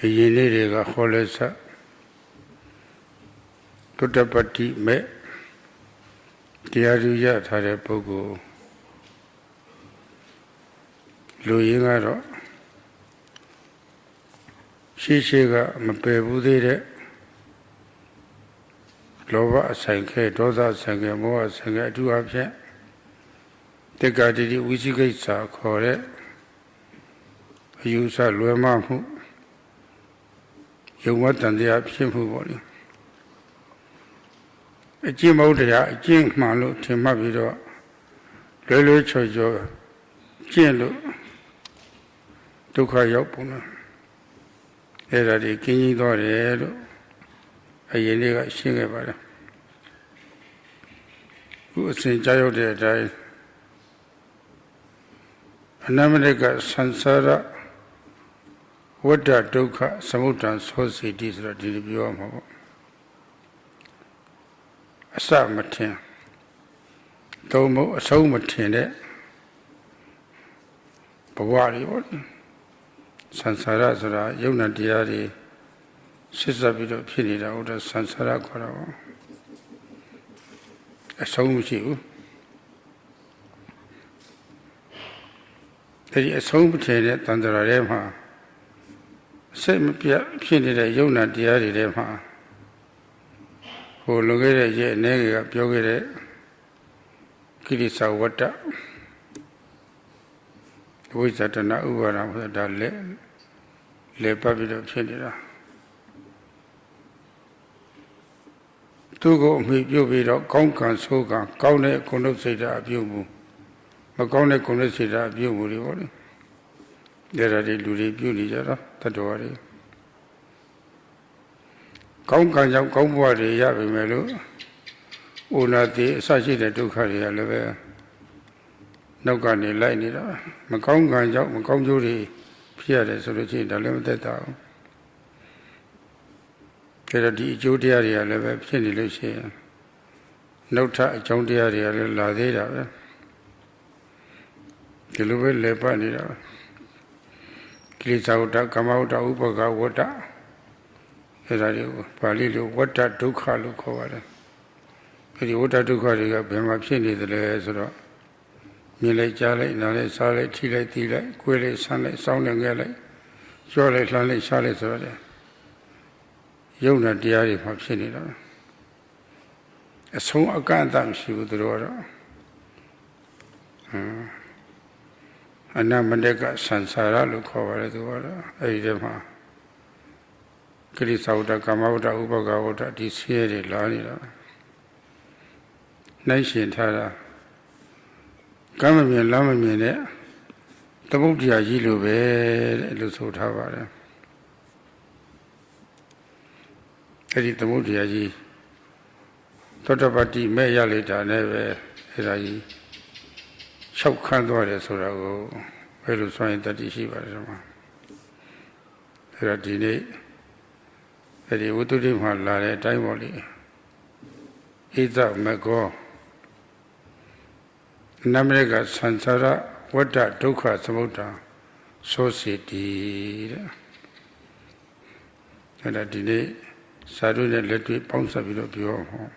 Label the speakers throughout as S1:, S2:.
S1: Yenega Holesa Sotapanna me Ariya Tare Pogo Luyingaro Shishiga Mapebude Lova Sanke, Doza Sanke, Moa Sanke, two options. The Gadi Wishigasa Kore Yusa Luemamu You want and the option who body. A Jim Odea, Jim Malu, Timavido, Lulu Chojo, Jinlu, Duka Yopuna. Era the King Dore, a Yenega Singabara. Who was in Jayo de Dai Anamarika Sansara. What the Dukkha Samutan societies are delivering a Samatin. Domo a Somatin, Bawari, Sansara, Yuna Diari, Sisabito Pinida, or Sansara Korao. A Somuchi. There is a Somatin under a Rema. Same Pinida, Yuna Diari Rema. Who located a nega, Yogere, Kirisa water. Which at an hour after that le Papito Pinida. Tugo mi Yubiro, Konkan Soga, Kaune Konosida Bubu, Macone Konosida Bubu. There are the Luri Bunijara, Tadori. Konkan Komwari Yabimelu, Unati Sajida Dukaria Leve, Nogani Lainida, Makongan Jok, Makonjuri, Pierre Solucin, the limited town. There are the Judiaria Leve, Penny Lucia, Nota Jondiaria Ladera, the Luve Lepanida. Kisauta come out of Upaga water. Palilu water Dukha look over. The water Dukha Bemapini the Lazaro. Mile Jale, Nale Sale, Tile Tile, Quille, Sunlight, Sounding Galley, Jolly Sunlight Sale Sole. Yona Diari Papsini. A song I can't thank she would order. Anamandeka Sansara look over the water, Edema. Kirisauta come out of Ubagawata, this here, Lanida. Nation Tara. Come in Lamamine, the Budia Yilu bed, Lusso Tavara. Edit the Budia Yi. Totapati Mayalita never, Erai. Shop can't do it, so I go. I will find that she was a delay. That he would do him a lot of time only. Either Mago Namrega Sansara, what that took us about society. And a delay, Sadhu let me pounce a bit of your home.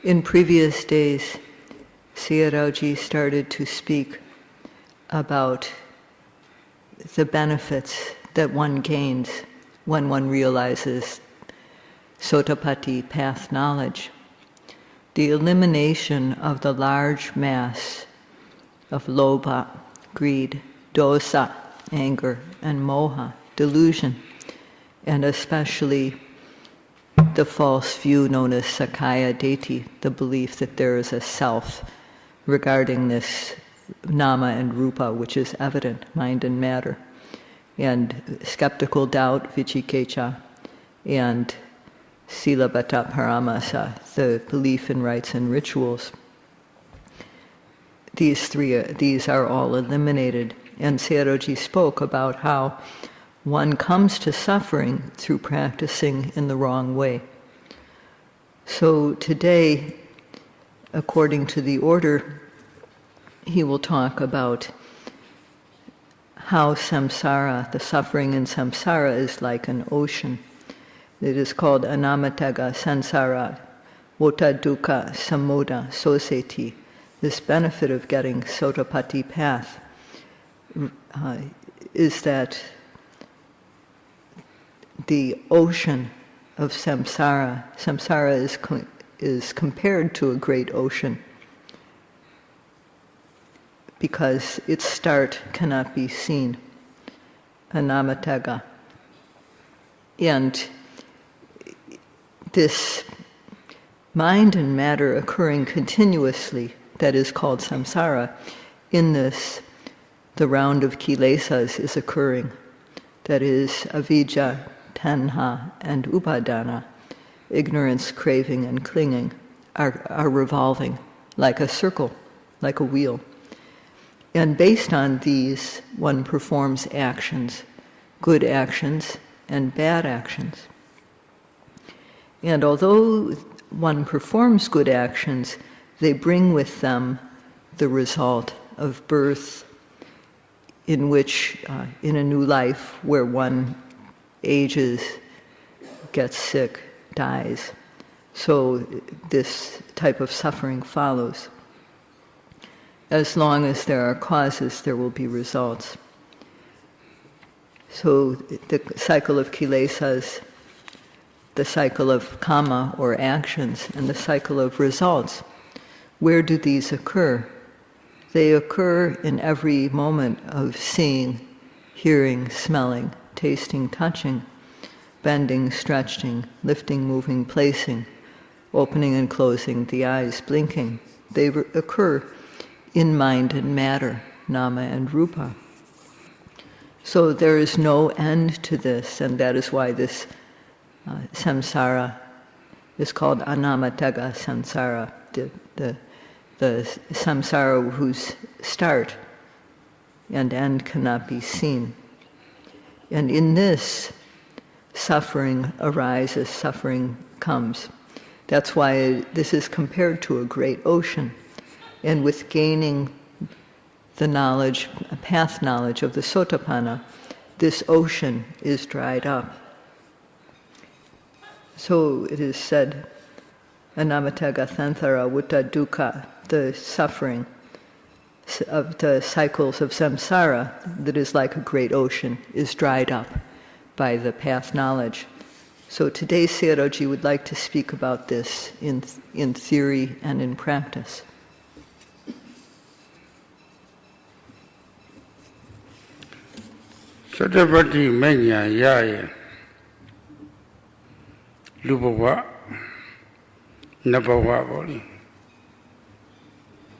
S2: In previous days, Sayadawgyi started to speak about the benefits that one gains when one realizes Sotapanna path knowledge. The elimination of the large mass of lobha, greed, dosa, anger, and moha, delusion, and especially the false view known as Sakaya Deity, the belief that there is a self regarding this nama and rupa, which is evident, mind and matter, and skeptical doubt, vichikecha, and silabhata paramasa, the belief in rites and rituals. These are all eliminated. And Sayadawgyi spoke about how one comes to suffering through practicing in the wrong way. So today, according to the order, he will talk about how samsara, the suffering in samsara, is like an ocean. It is called anamatega sansara, vota dukkha samoda soseti. This benefit of getting Sotapatti path is that the ocean of samsara is compared to a great ocean because its start cannot be seen, anamatega. And this mind and matter occurring continuously, that is called samsara, in this, the round of kilesas is occurring. That is, avijja, tanha, and upadana, ignorance, craving, and clinging, are revolving like a circle, like a wheel. And based on these, one performs actions, good actions and bad actions. And although one performs good actions, they bring with them the result of birth, in which, in a new life where one ages, gets sick, dies. So this type of suffering follows. As long as there are causes, there will be results. So the cycle of kilesas, the cycle of kama, or actions, and the cycle of results, where do these occur? They occur in every moment of seeing, hearing, smelling, tasting, touching, bending, stretching, lifting, moving, placing, opening and closing the eyes, blinking. They occur in mind and matter, nama and rupa. So there is no end to this, and that is why this samsara is called anamatega samsara, the samsara whose start and end cannot be seen. And in this, suffering arises, suffering comes. That's why this is compared to a great ocean. And with gaining the knowledge, path knowledge of the Sotapanna, this ocean is dried up. So it is said, anamatega thanthara vutta dukkha, the suffering of the cycles of samsara, that is like a great ocean, is dried up by the path knowledge. So today Sayadawgyi would like to speak about this in theory and in practice.
S1: Sotapatti menya yaya lubawa nabawa boli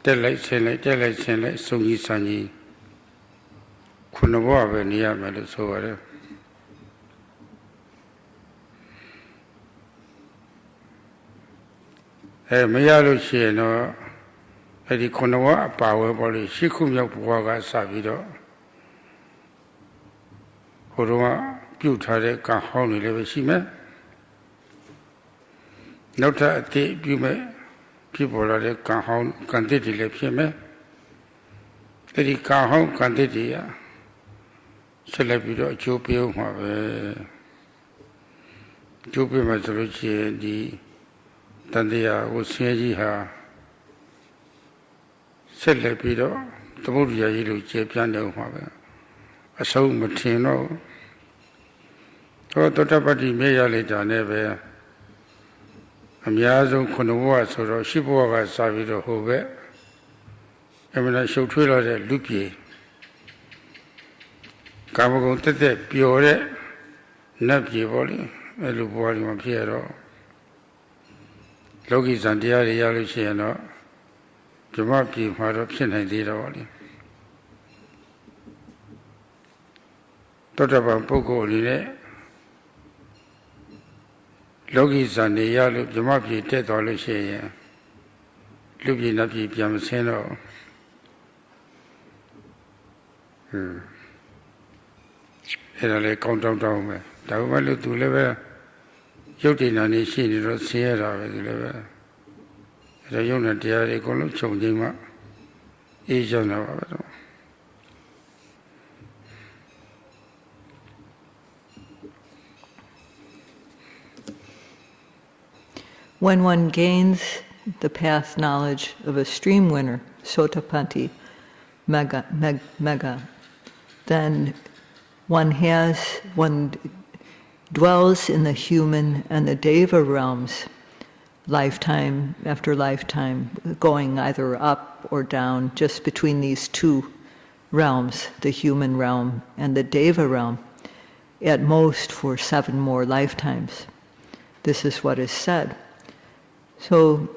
S1: telai chenlai songi sanji kunawa be ni yama lo so yare. Maya lo shi yin no edi kunawa apawe boli shi khu myauk bwa ka sa pi doဟိုတော့ပြုတ်ထားတဲ့ကံဟောင်းတွေလည်းပဲရှိမယ်နောက်ထပ်အတိပြုမဲ့ဖြစ်ပေါ်လာတဲ့ကံဟောင်းကံတစ်တွေလည်းဖြစ်မယ်အဲ့ဒီကံဟောင်းကံတစ်တွေကဆက်လက်ပြီးတော့အကျိုးပေးမှာပဲအကျိုးပေးမှာဆိုလို့ရှိရင်ဒီတန်တရားကိုဆင်းရဲကြီးဟာဆက်လက်ပြီးတော့သမုဒ္ဒရာကြီးလိုကျေပြန့်နေမှာပဲအဆုံးမထင်တော့သောတပတ္တိမြေရလိုက်တာနဲ့ပဲအများဆုံးခုနဘဝဆိုတော့ရှစ်ဘဝကစပြီးတော့ဟိုဘက်အမှန်ရှုပ်ထွေးလာတဲ့လူပြေကာမဂုဏ်တက်တက်ပျော်တဲ့နတ်ပြေပေါ့လေအဲ့လိုဘဝတွေမှာဖြစ်ရတော့လောကီဇန်တရားတွေရလို့ရှိရင်တော့ဓမ္မပြေမှာတော့ဖြစ်နိုင်သေးတော့လေတောတပန်ပုဂ္ဂိုလ်အနေနဲ့လောကီဇန်နေရလို့ဓမ္မပြေတက်သွားလို့ရှိရင်လူပြေနတ်ပြေပြန်မဆင်းတော့အဲ့ဒါလေကောင်းတောင်းပဲဒါပေမဲ့လို့သူလည်းပဲရုပ်တည်နာနေရှိနေတော့ဆင်းရတာပဲသူလည်းပဲ ဒါယုံနဲ့တရားတွေအကုန်လုံးခြုံချိန်မှအေးချမ်းတာပါပဲတော့
S2: When one gains the path knowledge of a stream winner, Sotapanna mega, then one dwells in the human and the Deva realms, lifetime after lifetime, going either up or down, just between these two realms, the human realm and the Deva realm, at most for 7 more lifetimes. This is what is said. So,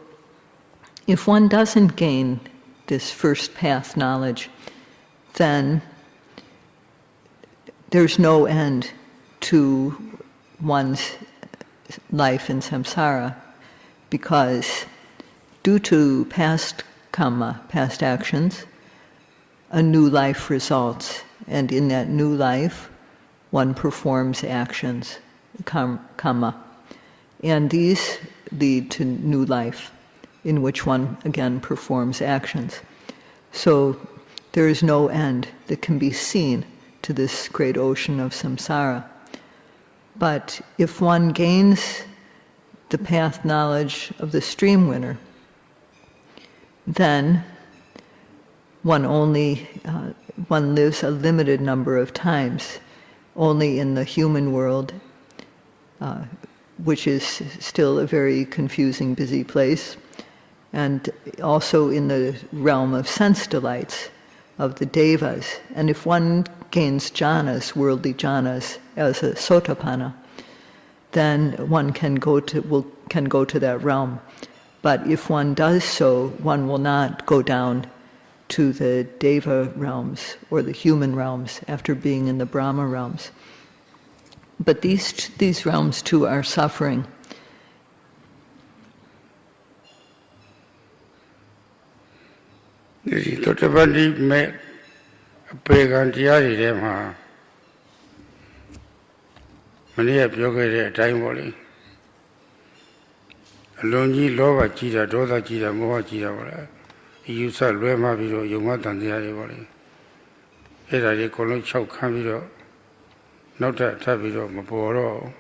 S2: if one doesn't gain this first path knowledge, then there's no end to one's life in samsara, because due to past karma, past actions, a new life results, and in that new life, one performs actions, karma, and these lead to new life, in which one again performs actions. So there is no end that can be seen to this great ocean of samsara. But if one gains the path knowledge of the stream winner, then one lives a limited number of times, only in the human world, which is still a very confusing, busy place, and also in the realm of sense delights, of the devas. And if one gains jhanas, worldly jhanas, as a Sotapanna, then one can go to that realm. But if one does so, one will not go down to the Deva realms or the human realms after being in the Brahma realms. But these realms too are suffering.
S1: This is Sotapanna met Pegantiyari Dhamma. Many of yoga time volley. Alonji Lova Chida, Doda Chida, Moha Chida, you saw Rema Vido, Yumatan volley. Here I call it Chow Kamido. Not that Tabido Maporo.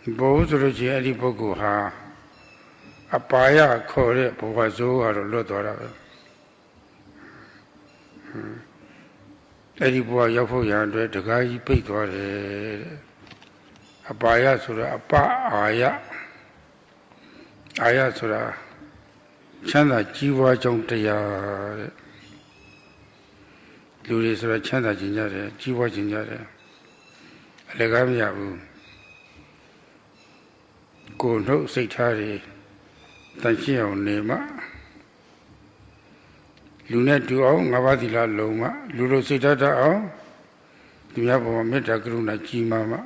S1: Both Rogi Adipoku ha a paya core Povazo or Lotora. Edipo Yapo Yandre, the guy paid for a paya sura, a pa aya sura, Chanda Jiva Jontaya. Luri sura Chanda Jinjare, Jiva Jinjare, Legamiabu, go no Saitari, Tanchio Nema, Luna Duo, Navadila Loma, Lulu Sitata, Diabo Metagruna Jimama,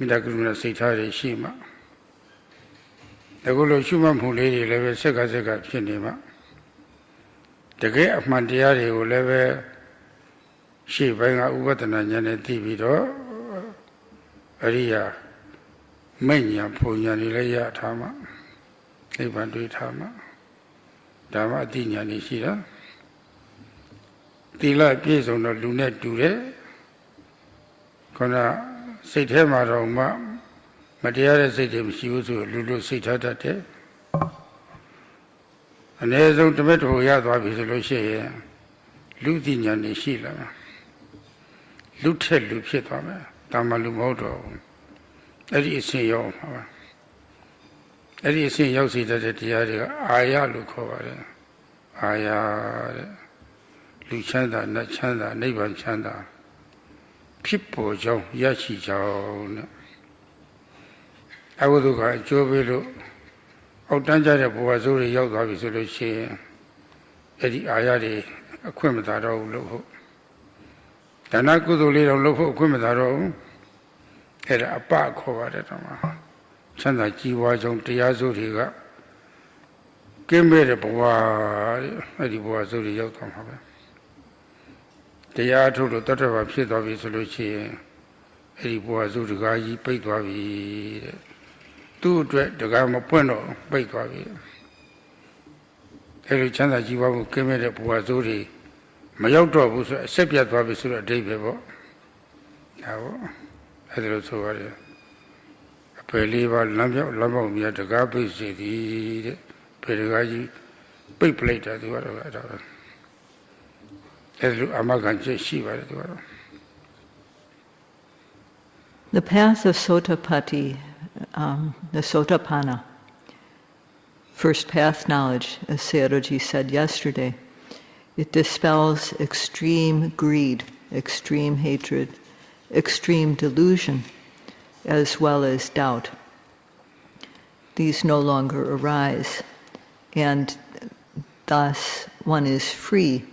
S1: Metagruna Saitari Shima. The Golo Shuma Mulady level Sega Pinima. The gate of Mandiari will level. She bang out Uvatana Yanetivido, Ariya, Mania Punyanilaya Tama, Lebandu Tama, Dhamma Dinya Nishida, Tila Pies on the Lunet Dure, Kona Sitema Roma, Matiara Sitim Shiuzu, Lulu Sitate, and there's no tomato Yadwa Visoloche, Ludinya Nishila. Lutel Lupitama, Dhamma Eddie Sin Yo. Eddie Sin Yosi that Aya Lukovare, Aya Luchanda, Nachanda, Neban Chanda, Pipo Joe, Yachi Joe. I would look at Jovelo, Outanja Boazuri Yoga Visoloche, Eddie Ayadi, a Quimataro Loho. Tanaku little local equipment era a park over the Tama. Chanda Jiwa Jong Tiazuriga. Give me the Boa, Eddie Boazuri Yotam. The yard to the daughter of Pit of Isoluchi, Eddie Boazuriga, paid to tu the Gama Pueno, Bakery. Every chance that you came in at Puazuri, Mayoto was a separate Babisura day before. Now, I don't know what I believe Lamo Mia the garbage, the Pedagogy, big plate at the water. Amagan Shiva.
S2: The path of Sotapati, the Sotapanna, first path knowledge, as Sayadawgyi said yesterday, it dispels extreme greed, extreme hatred, extreme delusion, as well as doubt. These no longer arise, and thus one is free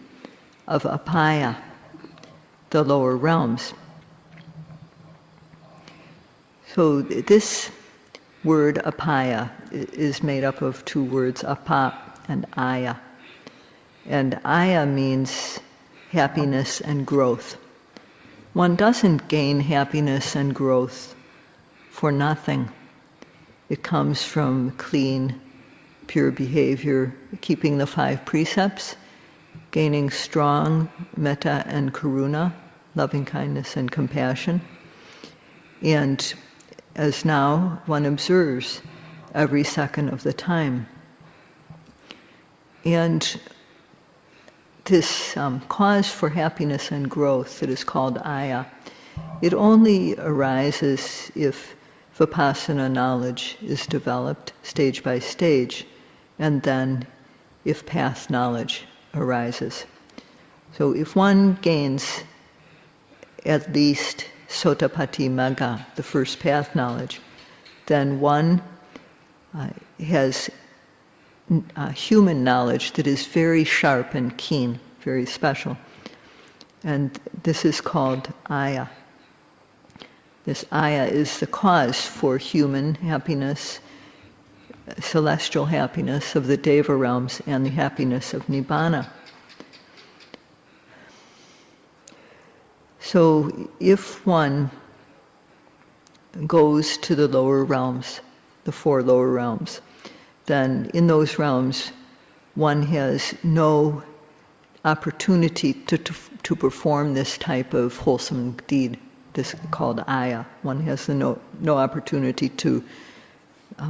S2: of apaya, the lower realms. So this word apaya is made up of two words, apa and aya. And aya means happiness and growth. One doesn't gain happiness and growth for nothing. It comes from clean, pure behavior, keeping the 5 precepts, gaining strong metta and karuna, loving kindness and compassion. And as now one observes every second of the time. And this cause for happiness and growth that is called aya, it only arises if vipassana knowledge is developed stage by stage, and then if path knowledge arises. So if one gains at least Sotapati Magga, the first path knowledge, then one has human knowledge that is very sharp and keen, very special. And this is called aya. This aya is the cause for human happiness, celestial happiness of the Deva realms, and the happiness of Nibbana. So if one goes to the lower realms, the 4 lower realms, then in those realms one has no opportunity to perform this type of wholesome deed, this called aya. One has no opportunity to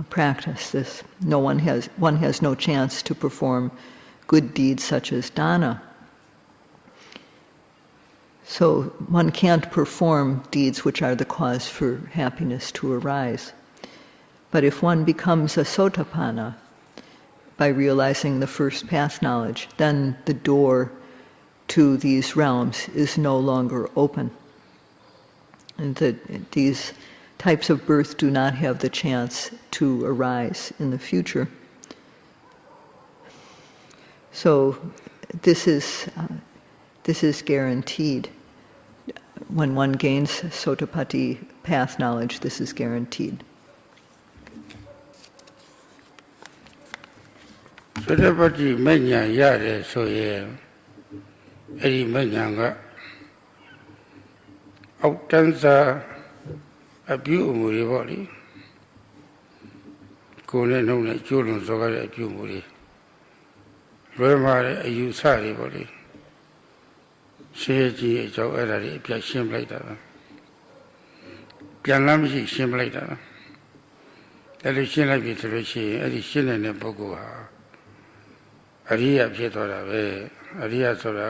S2: practice this. One has no chance to perform good deeds such as dana. So one can't perform deeds which are the cause for happiness to arise. But if one becomes a Sotapanna by realizing the first path knowledge, then the door to these realms is no longer open. And that these types of birth do not have the chance to arise in the future. So this is guaranteed. When one gains Sotapati path knowledge, this is guaranteed.
S1: Sotapati menya yare so ye eri menya ga autansa abyu umuri boli ko ne no ne cholon so ga de abyu umuri lwe ma de ayu sa ri boli she ji a jaw era ri apya shin lai da pyan lam shi shin lai da ele shin lai bi so lo shi eri shin ne puggol ha Ariyaဖြစ်သွားတာပဲAriyaဆိုတာ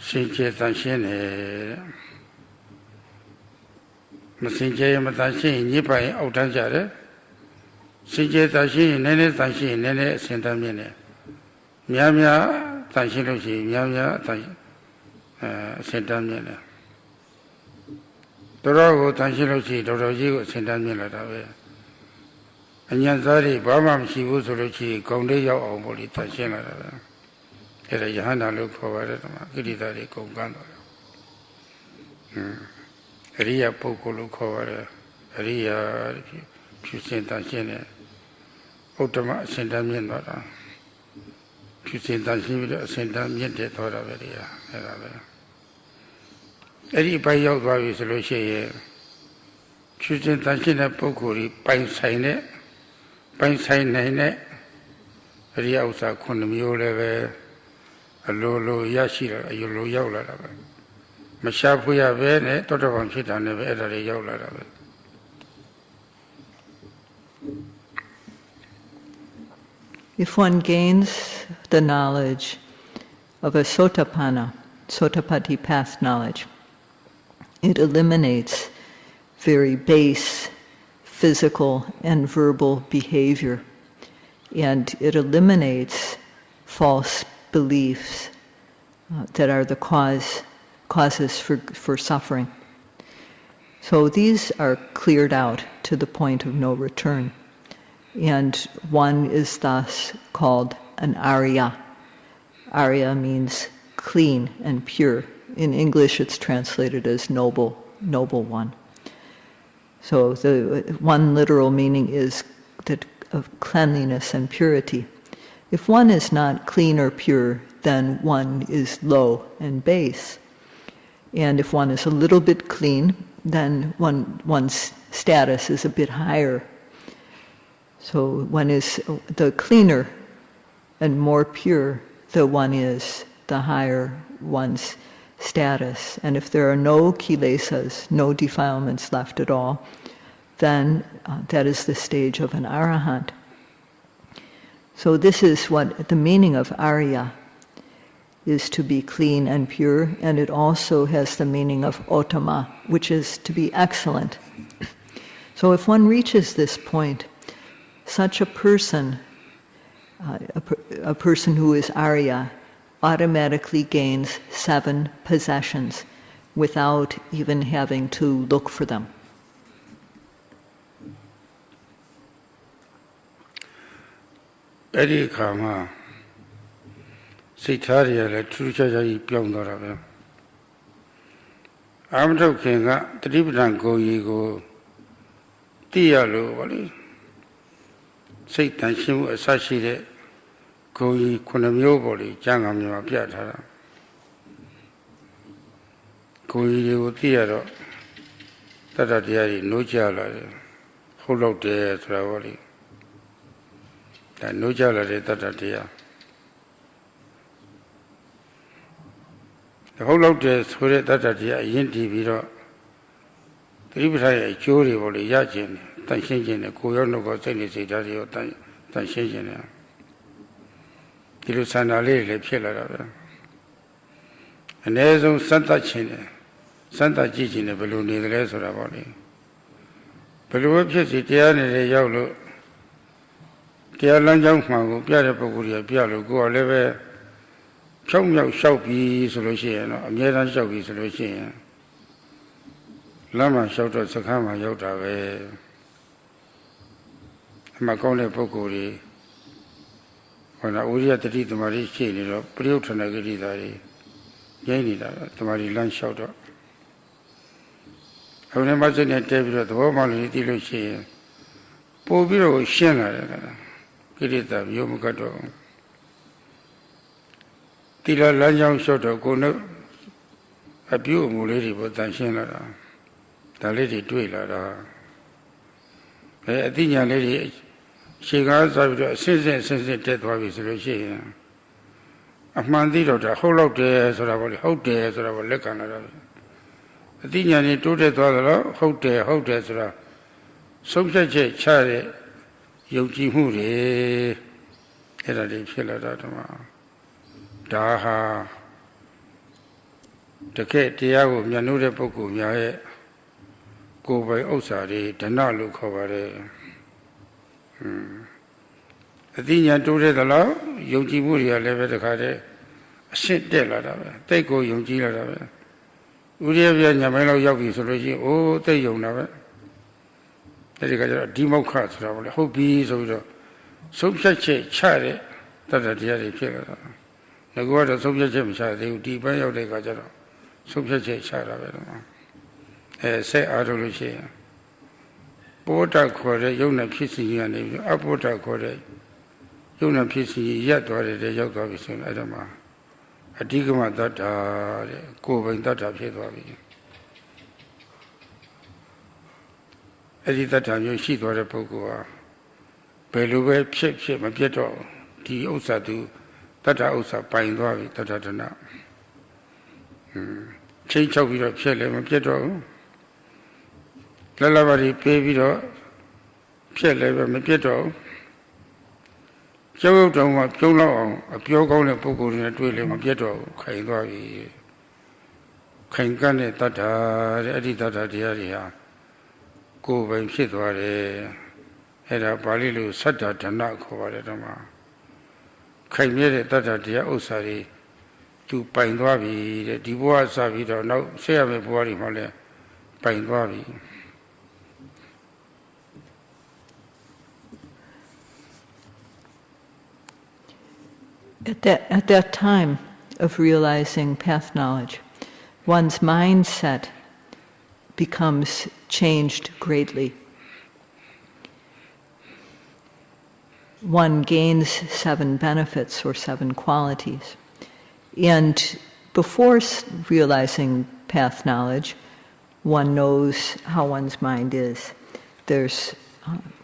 S1: စင်ကြယ်တန်ရှင်းတယ်မစင်ကြယ်မတန်ရှင်းညစ်ပိုင်အောက်တန်းကြတယ်စင်ကြယ်တန်ရှင်းနည်းနည်းတန်ရှင်းနည်းနည်းအစင်တန်းမြင့်တယ်များများတန်ရှင်းလို့ရှိရင်များများအစင်တန်းမြင့်တယ်တော်တော်ကိုတန်ရှင်းလို့ရှိရင်တော်တော်ကြီးကိုအစင်တန်းမြင့်လာတာပဲအញ្ញံစားတွေဘာမှမရှိဘူးဆိုလို့ရှိရင်ဂုံလေးရောက်အောင်ပေါ့လေတန်ရှင်းလာတာပဲအဲ့ဒါယဟန္တာလို့ခေါ်ပါတယ်ဒီမှာကိရိတာတွေဂုံကန်းတော့အရိယပုဂ္ဂိုလ်လို့ခေါ်ပါတယ်အရိယဖြူစင်တန်ရှင်းတဲ့ဥတ္တမအစင်တန်းမြင့်သွားတာဖြူစင်တန်ရှင်းပြီးတော့အစင်တန်းမြင့်တဲ့သွားတာပဲဒီဟာအဲ့ဒါပဲအဲ့ဒီဘက်ရောက်သွားပြီဆိုလို့ရှိရင် Choosing Tanchina Pokuri, Pine Signet, Pine Sign Nine, Riausa Kunamio, a Lolo Yashira, a Yolo Yola. Mashapuya Vene, Totavan Chita, never ever Yola.
S2: If one gains the knowledge of a Sotapanna, Sotapatti path knowledge, it eliminates very base physical and verbal behavior, and it eliminates false beliefs that are the causes for suffering. So these are cleared out to the point of no return. And one is thus called an Ariya. Ariya means clean and pure. In English it's translated as noble one. So the one literal meaning is that of cleanliness and purity. If one is not clean or pure, then one is low and base. And if one is a little bit clean, then one's status is a bit higher. So one is, the cleaner and more pure the one is, the higher one's status. And if there are no kilesas, no defilements left at all, then that is the stage of an arahant. So this is what the meaning of Ariya is, to be clean and pure, and it also has the meaning of Ottama, which is to be excellent. So if one reaches this point, such a person, a person who is Ariya, automatically gains 7 possessions without even having to look for them.
S1: Edi Kama Sitaria, the true Jaji Pyondara. Amdo Kinga, the Tibetan go ego, Tialu, Wally. Satan Shimu associated Goyi Kunamio body, Jangamia Piatara. Goyi Theatre, Tata Diari, no Jala, hold out there, Travoli. That no Jala de Tata Dia. The whole out there, Sure Tata Dia, Yinti Viro, Tributary, Jury, or the Yajin. Tanshin, Kuyono got any Sidario, Tanshin. Ilusana Lily Pilla. And there's no Santa Chine, Santa Gigi in a balloon in the rest of the body. Balloon Pizzi, Tiana, the Yolo, Tialan Young, Piara Poguria, Pialo, go a level, Chong Yao Shaupi solution, a Miran Shaupi solution. Lama shouted Sakama Yota. Macone Pocuri, when I would at the Mari Chini, Priutana Gridari, Yanida, the Mari Land shouted. I would imagine a table at the woman Dilushi, Pobiro Shena, Girita, Yomukato. Tila Lanjang Shoto, Gono, a beautiful lady, but Tanshena, the lady Twila. I think a lady. She got since dead was she. A man did a whole out there, so I will hold there, so I will look on it. I think I need to do that, hold there, so some such a child, Yogi Moody, and I did feel at that. Daha the cat, Tiago, Yanuda Poku, Yahe, go by Osari, the not look over there. I think you do the law, Yogi Muria level the card, sit there, they go Yogi. Uria Yamelo Yogi solution, oh, they young never. They got a democrat, hope bees over some such a child that a dear killer. The God of Soviet Jim child, they would deep by your leg, some such a child of it. Say, I don't see. Bota Kore, Yona Pissy and Apota Kore, Yona Pissy, yet or the Yogavison, Adama. A digma that go in that of Hidwabi. Adi Tata Yoshi to the Pogua. Beluwe Chip, my Pieto, the Osadu, Tata Osa, Paindovi, Tatatana. Change of your Pele, my Pieto. Lalavari, Pevido, Pele, my Pieto. Joe don't want Polo, a pure golden Pogo in a dwelling of Pieto, Kaindovi. Kaingane Tata, Adi Tata, the Ariya. Go by Shidware, had a Balilu Sada Tanako Dhamma. Kaimere Tata, the Osari, to Painwabi, the Divoa Savito, now say I'm a body mole, Painwabi.
S2: At that time of realizing path knowledge, one's mindset becomes changed greatly. One gains 7 benefits or 7 qualities. And before realizing path knowledge, one knows how one's mind is.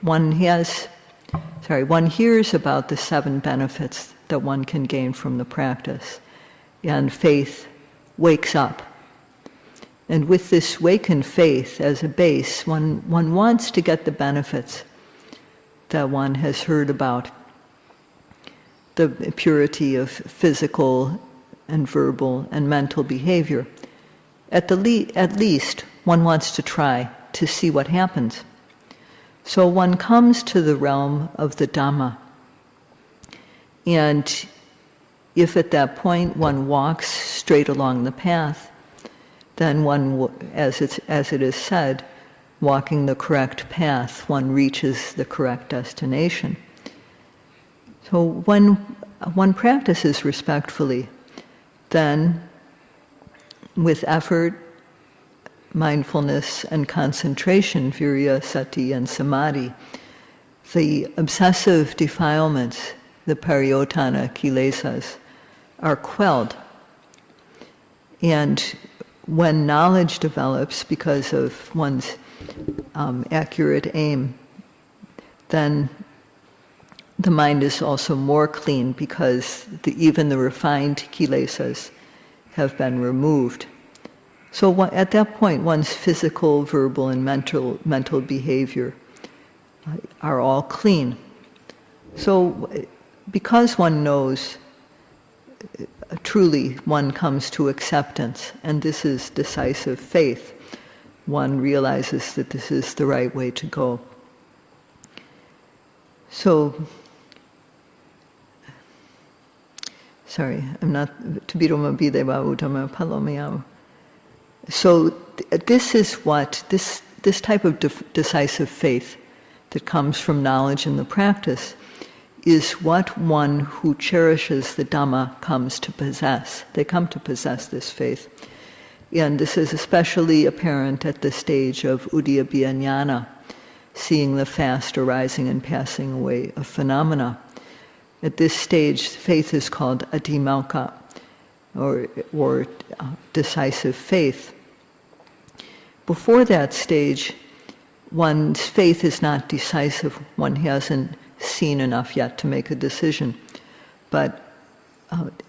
S2: One hears about the 7 benefits that one can gain from the practice, and faith wakes up. And with this wakened faith as a base, one wants to get the benefits that one has heard about. The purity of physical and verbal and mental behavior. At least, one wants to try to see what happens. So one comes to the realm of the Dhamma. And if at that point one walks straight along the path, then one, as it is said, walking the correct path, one reaches the correct destination. So when one practices respectfully, then with effort, mindfulness, and concentration, virya, sati, and samadhi, the obsessive defilements, the pariyotana kilesas, are quelled. And when knowledge develops because of one's accurate aim, then the mind is also more clean because even the refined kilesas have been removed. So at that point, one's physical, verbal, and mental behavior are all clean. So because one knows, truly one comes to acceptance, and this is decisive faith. One realizes that this is the right way to go. So, sorry, I'm not, so this is what, this type of decisive faith that comes from knowledge in the practice is what one who cherishes the Dhamma comes to possess. They come to possess this faith. And this is especially apparent at the stage of udiyabbiya jnana, seeing the fast arising and passing away of phenomena. At this stage, faith is called adhimauka, or decisive faith. Before that stage, one's faith is not decisive. One hasn't seen enough yet to make a decision. But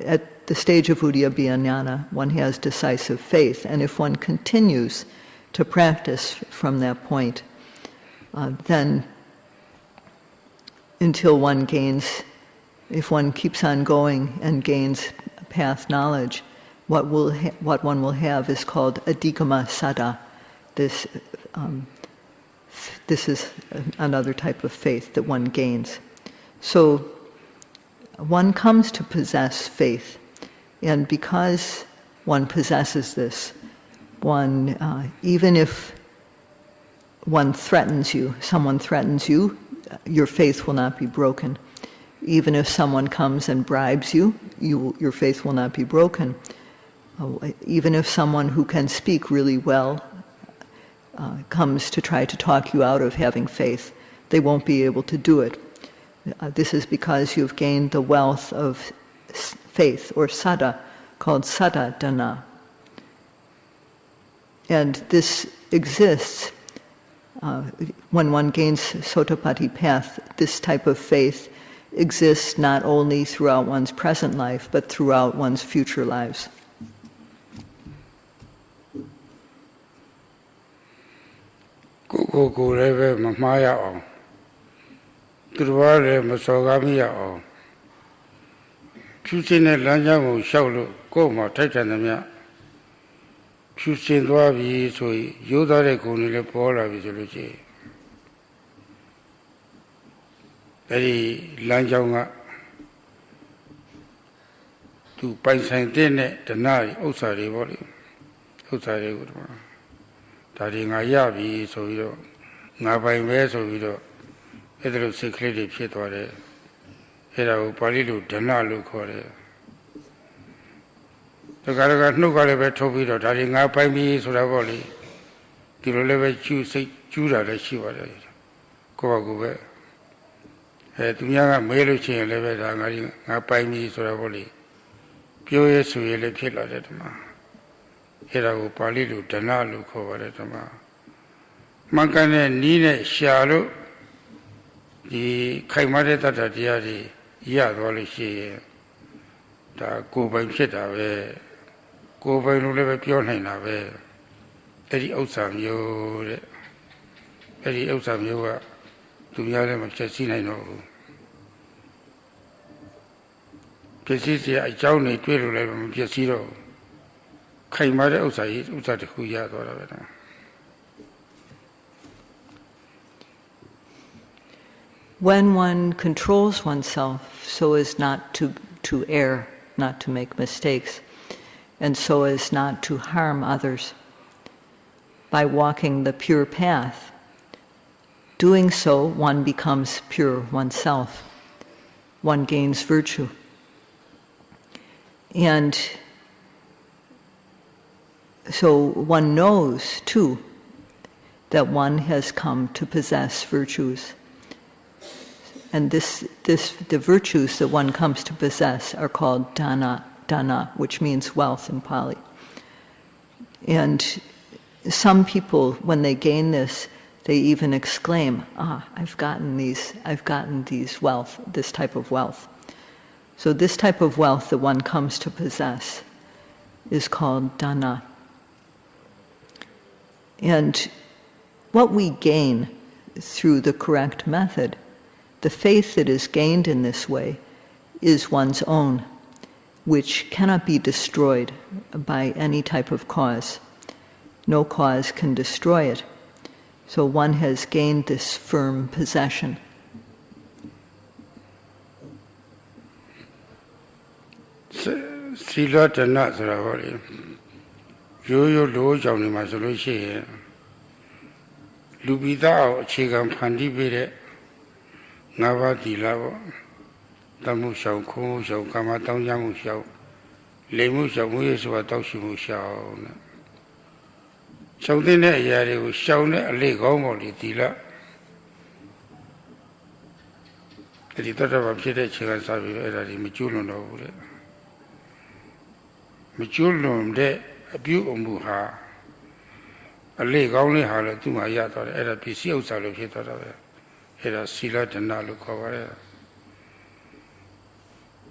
S2: at the stage of udiyabbiya jnana, one has decisive faith. And if one continues to practice from that point, then until one gains, if one keeps on going and gains path knowledge, what one will have is called adhikama sada. This is another type of faith that one gains. So one comes to possess faith, and because one possesses this, one, even if someone threatens you, your faith will not be broken. Even if someone comes and bribes you, your faith will not be broken. Even if someone who can speak really well comes to try to talk you out of having faith, they won't be able to do it. This is because you've gained the wealth of faith, or saddha, called saddha-dana. And this exists When one gains Sotapanna path, this type of faith exists not only throughout one's present life, but throughout one's future lives.
S1: Very Lanjonga to Paisang Dene, the Nari, Osari Voli, Osari Gudma. Tading Ayabi, so you know, Nabai Meso, you know, Edro Secretary Pietore, Era Palilu, Danalu Core. The Garagat no Galebe Tobido, Tading Apai me, Sodavoli, Kiloleve Chu, Judah, the Shiva, Kovago. Tunyanga male chain level angling, a pie me soraboli. Pure suele killer at ma. Hera palilu, danalu cover at ma. Mankane nine shallow. The Kaimare tata diari, yadoli she. The go by shit go by no level pure nine away. Very awesome you. Very awesome you are. To Yale Machine, I know. Pesisi, I journey 12 Piaciro. Kaimare outside, Huya, or
S2: When one controls oneself so as not to err, not to make mistakes, and so as not to harm others, by walking the pure path, doing so, one becomes pure oneself. One gains virtue. And so one knows, too, that one has come to possess virtues. And the virtues that one comes to possess are called dana, which means wealth in Pali. And some people, when they gain this, they even exclaim, I've gotten these wealth, this type of wealth. So this type of wealth that one comes to possess is called dana. And what we gain through the correct method, the faith that is gained in this way, is one's own, which cannot be destroyed by any type of cause. No cause can destroy it. So one has gained this firm possession.
S1: Sila Dana Saravoli. You lose on my solution. Lubida, Chigam Pandibire, Nava di Lavo, Tamu Shao, Ko Shao, Kamatang Yamu Shao, Lemu Shao, Mueswa Toshimu Shao. Something that Yari was shown a leg almost Tila. The thought of Pita Chigasavi era the Michulon over it. Michulon de a beautiful Muha. A leg only had to my yacht or era PC outside of it. Era Sila and Nalu cover.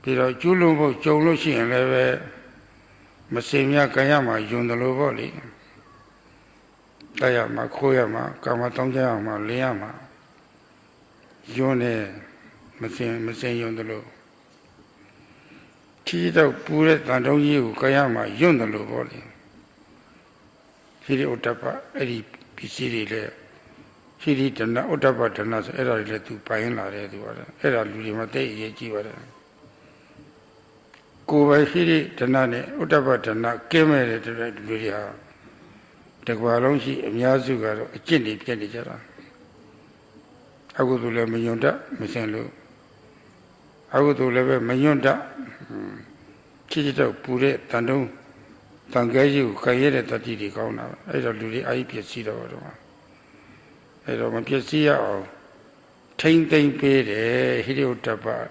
S1: Pira Julum, Joloshi and Leve Masemia Kayama, Jundalo. Dayama, Koyama, Kamatongyama, Liama, Yone, Masin Yondalo. Tito Puret and Donyu, Kayama, Yondalo body. Hiri Otapa, Edi Pisiri le. Hiri Dana Otapa Danas, Era to Paina, Era Lulimate, Yechivara. Go by Hiri Danane, Otapa Dana, came at the red video. The Gualongi, Miazuga, a chili Pianijara. I go to Le Mayonda, Messenlo. I go to Le Mayonda, Chito, Pure, Tando, Tangayu, Kayere, Tati, Kauna. I don't do the IPC or I don't want Piacia or Tain Paid, Hidiotapa,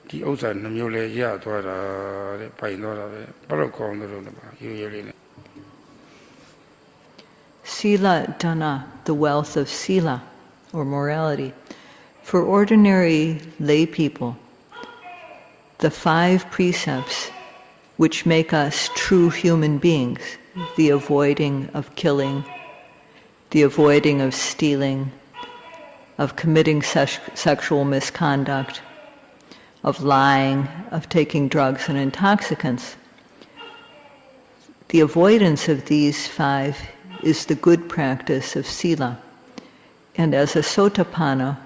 S1: the Osan, Namule, Yatora, Painora, Barocon, the Runa, usually.
S2: Sila dana, the wealth of sila, or morality. For ordinary lay people, the 5 precepts which make us true human beings, the avoiding of killing, the avoiding of stealing, of committing sexual misconduct, of lying, of taking drugs and intoxicants. The avoidance of these 5 is the good practice of sila. And as a Sotapanna,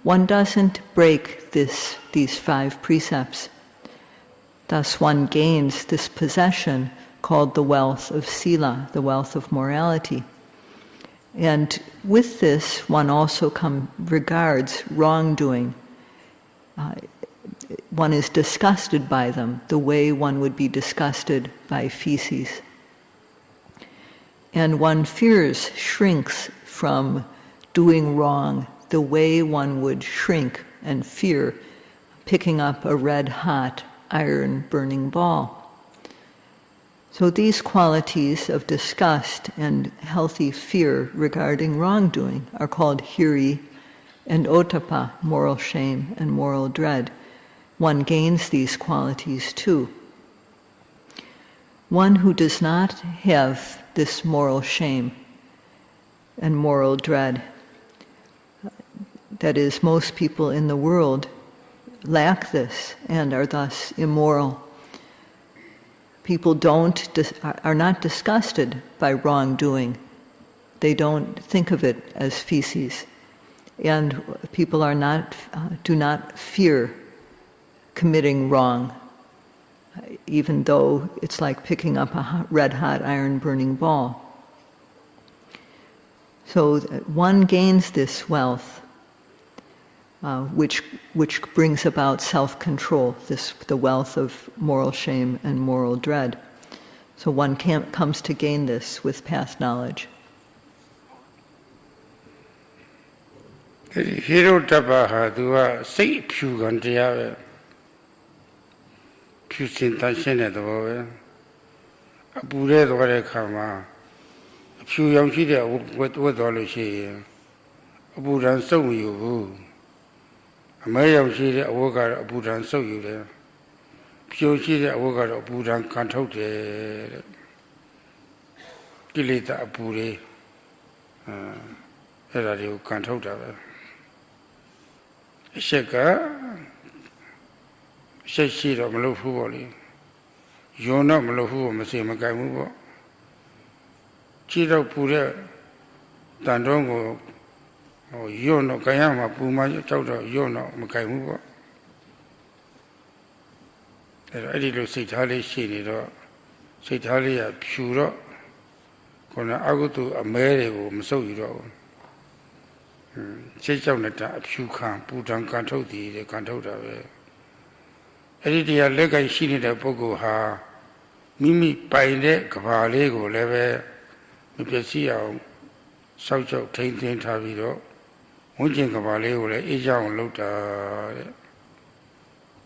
S2: one doesn't break these 5 precepts. Thus one gains this possession called the wealth of sila, the wealth of morality. And with this, one also regards wrongdoing. One is disgusted by them, the way one would be disgusted by feces. And one shrinks from doing wrong, the way one would shrink and fear picking up a red-hot iron-burning ball. So these qualities of disgust and healthy fear regarding wrongdoing are called hiri and ottappa, moral shame and moral dread. One gains these qualities too. One who does not have this moral shame and moral dread, that is, most people in the world lack this and are thus immoral. People are not disgusted by wrongdoing. They don't think of it as feces. And people do not fear committing wrong, even though it's like picking up a red-hot iron-burning ball. So one gains this wealth, which brings about self-control, the wealth of moral shame and moral dread. So one comes to gain this with past knowledge.
S1: Hero Tabaha, do say pew and the pew sin tashin at the way. A bullet or a karma. A few young children with all she. A Buddha so you. A mayor she a worker a Buddha so you there. Pew she a worker of Buddha can't hold it. Delete a Buddha. You can't hold it. Sheka Shashi of Malofu, you're not Malofu, Masi Makamu. Chito Pura Dandongo, or you're not Kayama, Puma, Chauda, you're not Makamu. I did not say Tali Shini, say Tali a pure, Kona Agotu, a Mary, or Maso. Church of the few camp, Buddha can't hold the can't hold away. Editia lega shini the Pogo ha Mimi Paine, Cavalego, Leve, Mipesia, South of Tainting Tavido, Munjin Cavalego, Asia on Lota.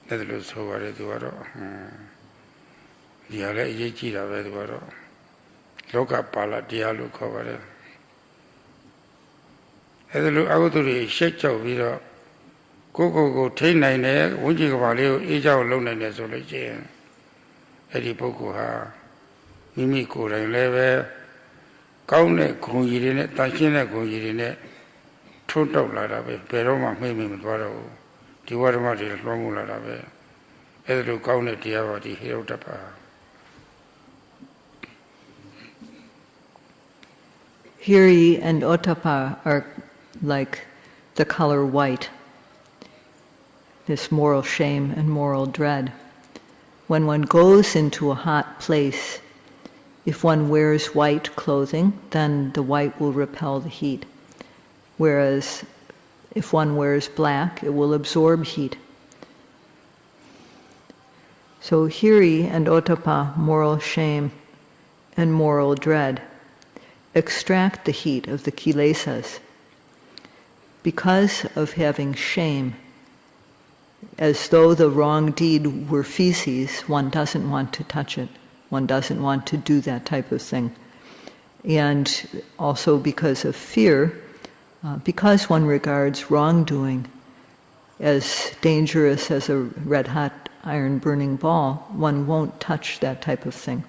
S1: That was over the water. The other Yachi of the water. Loca Pala, Diallo cover. As I look out to the shake of Vida, go, 10 9 egg, 1 gig of Aleo, each hour alone and as well as Eddie Poco ha, Mimico and Leve, Kaune, Kungirine, Tachina Kungirine, Total Larabe, Peroma, Mimi, Maro, the water is long Larabe, as I look out at the hour, the hero tapa.
S2: Hiri and ottappa are like the color white, this moral shame and moral dread. When one goes into a hot place, if one wears white clothing, then the white will repel the heat. Whereas if one wears black, it will absorb heat. So hiri and ottappa, moral shame and moral dread, extract the heat of the kilesas. Because of having shame, as though the wrong deed were feces, one doesn't want to touch it. One doesn't want to do that type of thing. And also because of fear, because one regards wrongdoing as dangerous as a red-hot iron-burning ball, one won't touch that type of thing.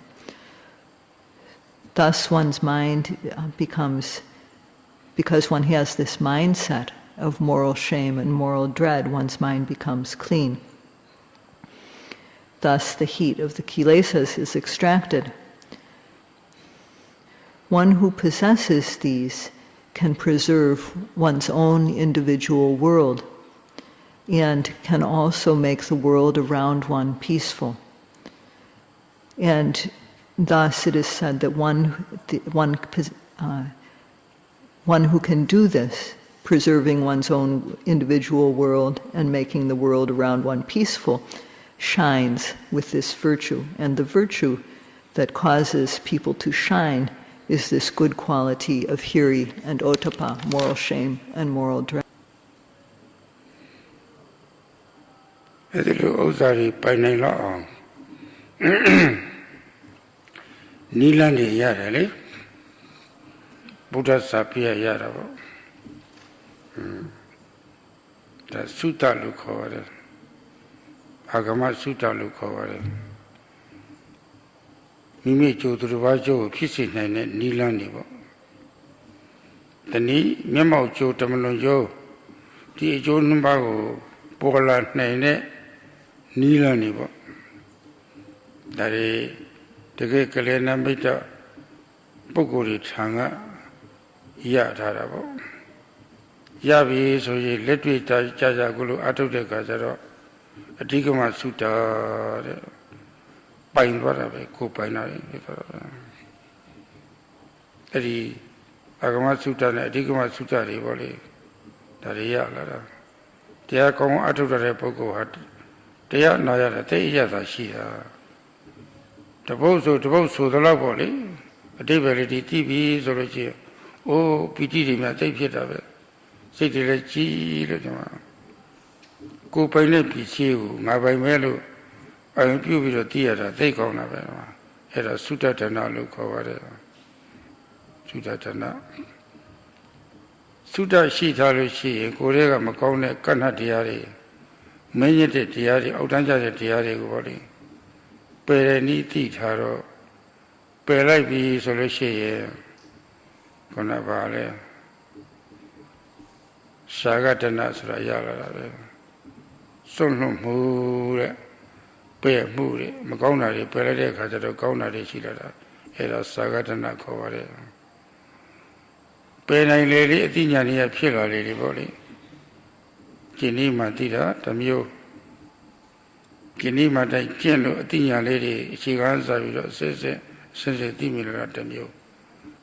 S2: Thus one's mind becomes, because one has this mindset of moral shame and moral dread, one's mind becomes clean. Thus the heat of the kilesas is extracted. One who possesses these can preserve one's own individual world and can also make the world around one peaceful. And thus it is said that one who can do this, preserving one's own individual world and making the world around one peaceful, shines with this virtue. And the virtue that causes people to shine is this good quality of hiri and ottappa, moral shame and moral dread.
S1: အဲဒီလိုဥစ္စာတွေပိုင်နိုင်လောက်အောင်နိလန်းတွေရတယ်လေဗုဒ္ဓစာပြည့်ရတာပေါ့ဒါသုတလို့ခေါ်ရတယ်အာဂမသုတလို့ခေါ်ရတယ်မိမိကြိုသူတစ်ပါးကြိုကိုဖြစ်စေနိုင်တဲ့နိလန်းတွေပေါ့တနည်းမျက်မှောက်ကြိုတမလွန်ကြိုဒီအကျိုးနှစ်ပါးကိုပေါ်လာနိုင်တဲ့နိလန်းတွေပေါ့ဒါတွေတကယ်ကလေးနာမိတ်တော့ပုဂ္ဂိုလ်တွေထံကရထားတာပေါ့ရပြီဆိုရင်လက်တွေ့ကြာကြာကိုလို့အထုတ်တဲ့အခါကျတော့အဓိကမသုတတဲ့ပိုင်သွားတာပဲကိုပိုင်တာလေဖြစ်သွားတာအဲ့ဒီအာဂမသုတနဲ့အဓိကမသုတတွေပေါ့လေဒါတွေရလာတာတရားကောင်းအထုတ်တဲ့ပုဂ္ဂိုလ်ဟာတရားနာရတဲ့သိရတာရှိတာတပုတ်ဆိုတော့ပေါ့လေအတိပ္ပယ်လေးတည်ပြီးဆိုလို့ရှိရင်အိုးပီတိတွေများသိဖြစ်တာပဲစိတ်တွေလည်းကြီးလို့ကျွန်တော်ကိုယ်ပိုင်တဲ့ပစ္စည်းကိုငါပိုင်မဲလို့အရင်ပြုပြီးတော့သိရတာသိကောင်းတာပဲအဲ့ဒါသုတတနာလို့ခေါ်ပါတယ်သုတတနာသုတရှိထားလို့ရှိရင်ကိုယ်ရဲ့ကမကောင်းတဲ့ကဏ္ဍတရားတွေမင်းရတဲ့တရားတွေအောက်တန်းကျတဲ့တရားတွေကိုပေါ့လေပယ်ရနည်းသိထားတော့ပယ်လိုက်ပြီဆိုလို့ရှိရင်ခုနပါလေရှာဂတနာဆိုတာရလာတာပဲစွန့်လွတ်မှုတဲ့ပယ်မှုတွေမကောင်းတာတွေပယ်လိုက်တဲ့အခါကျတော့ကောင်းတာတွေရှိလာတာအဲ့ဒါရှာဂတနာခေါ်ပါတယ်ပယ်နိုင်လေလေအသိဉာဏ်ကြီးဖြစ်လာလေလေပေါ့လေကျင့်ဤမှသိတာတစ်မျိုးကျင့်ဤမှတိုင်းကျင့်လို့အသိဉာဏ်လေးတွေအခြေခံစားပြီးတော့စစ်သိမိလာတစ်မျိုး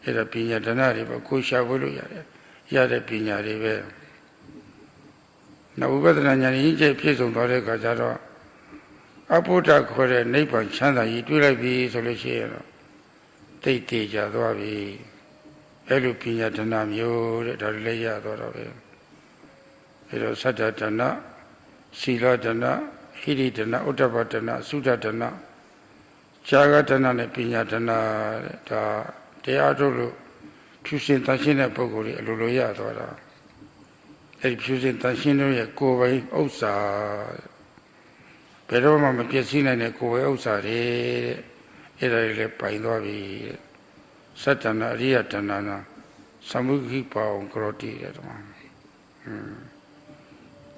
S1: အဲ့ဒါပညာဒနာတွေပေါ့ကိုရှာဖွေလို့ရတဲ့ပညာတွေပဲနောက်ဥပဒနာဉာဏ်ကြီးကျပြည့်စုံသွားတဲ့အခါကျတော့အဘုဒ္ဓခေါ်တဲ့နိဗ္ဗာန်ချမ်းသာကြီးတွေ့လိုက်ပြီဆိုလို့ရှိရင်တော့သိတည်ကြသွားပြီအဲ့လိုပညာဒနာမျိုးတဲ့ဒါတွေလည်းရသွားတော့ပဲအဲ့တော့သတ္တဒနာศีลဒနာဟိရိဒနာဥဒ္ဓပဒနာသုဒ္ဓဒနာရှာဂဒနာနဲ့ပညာဒနာတဲ့ဒါတရားထုတ်လို့ဖြူစင်တန်ရှင်းတဲ့ပုဂ္ဂိုလ်တွေအလိုလိုရသွားတာအဲ့ဒီဖြူစင်တန်ရှင်းတို့ရဲ့ကိုယ်ပိုင်ဥစ္စာဘယ်တော့မှမပြည့်စည်နိုင်တဲ့ကိုယ်ပိုင်ဥစ္စာတွေတဲ့အဲ့ဒါတွေလည်းပိုင်သွားပြီသတ္တနာအရိယတဏ္ဍနာသမုခိပါအောင်ကရောတိတဲ့တော့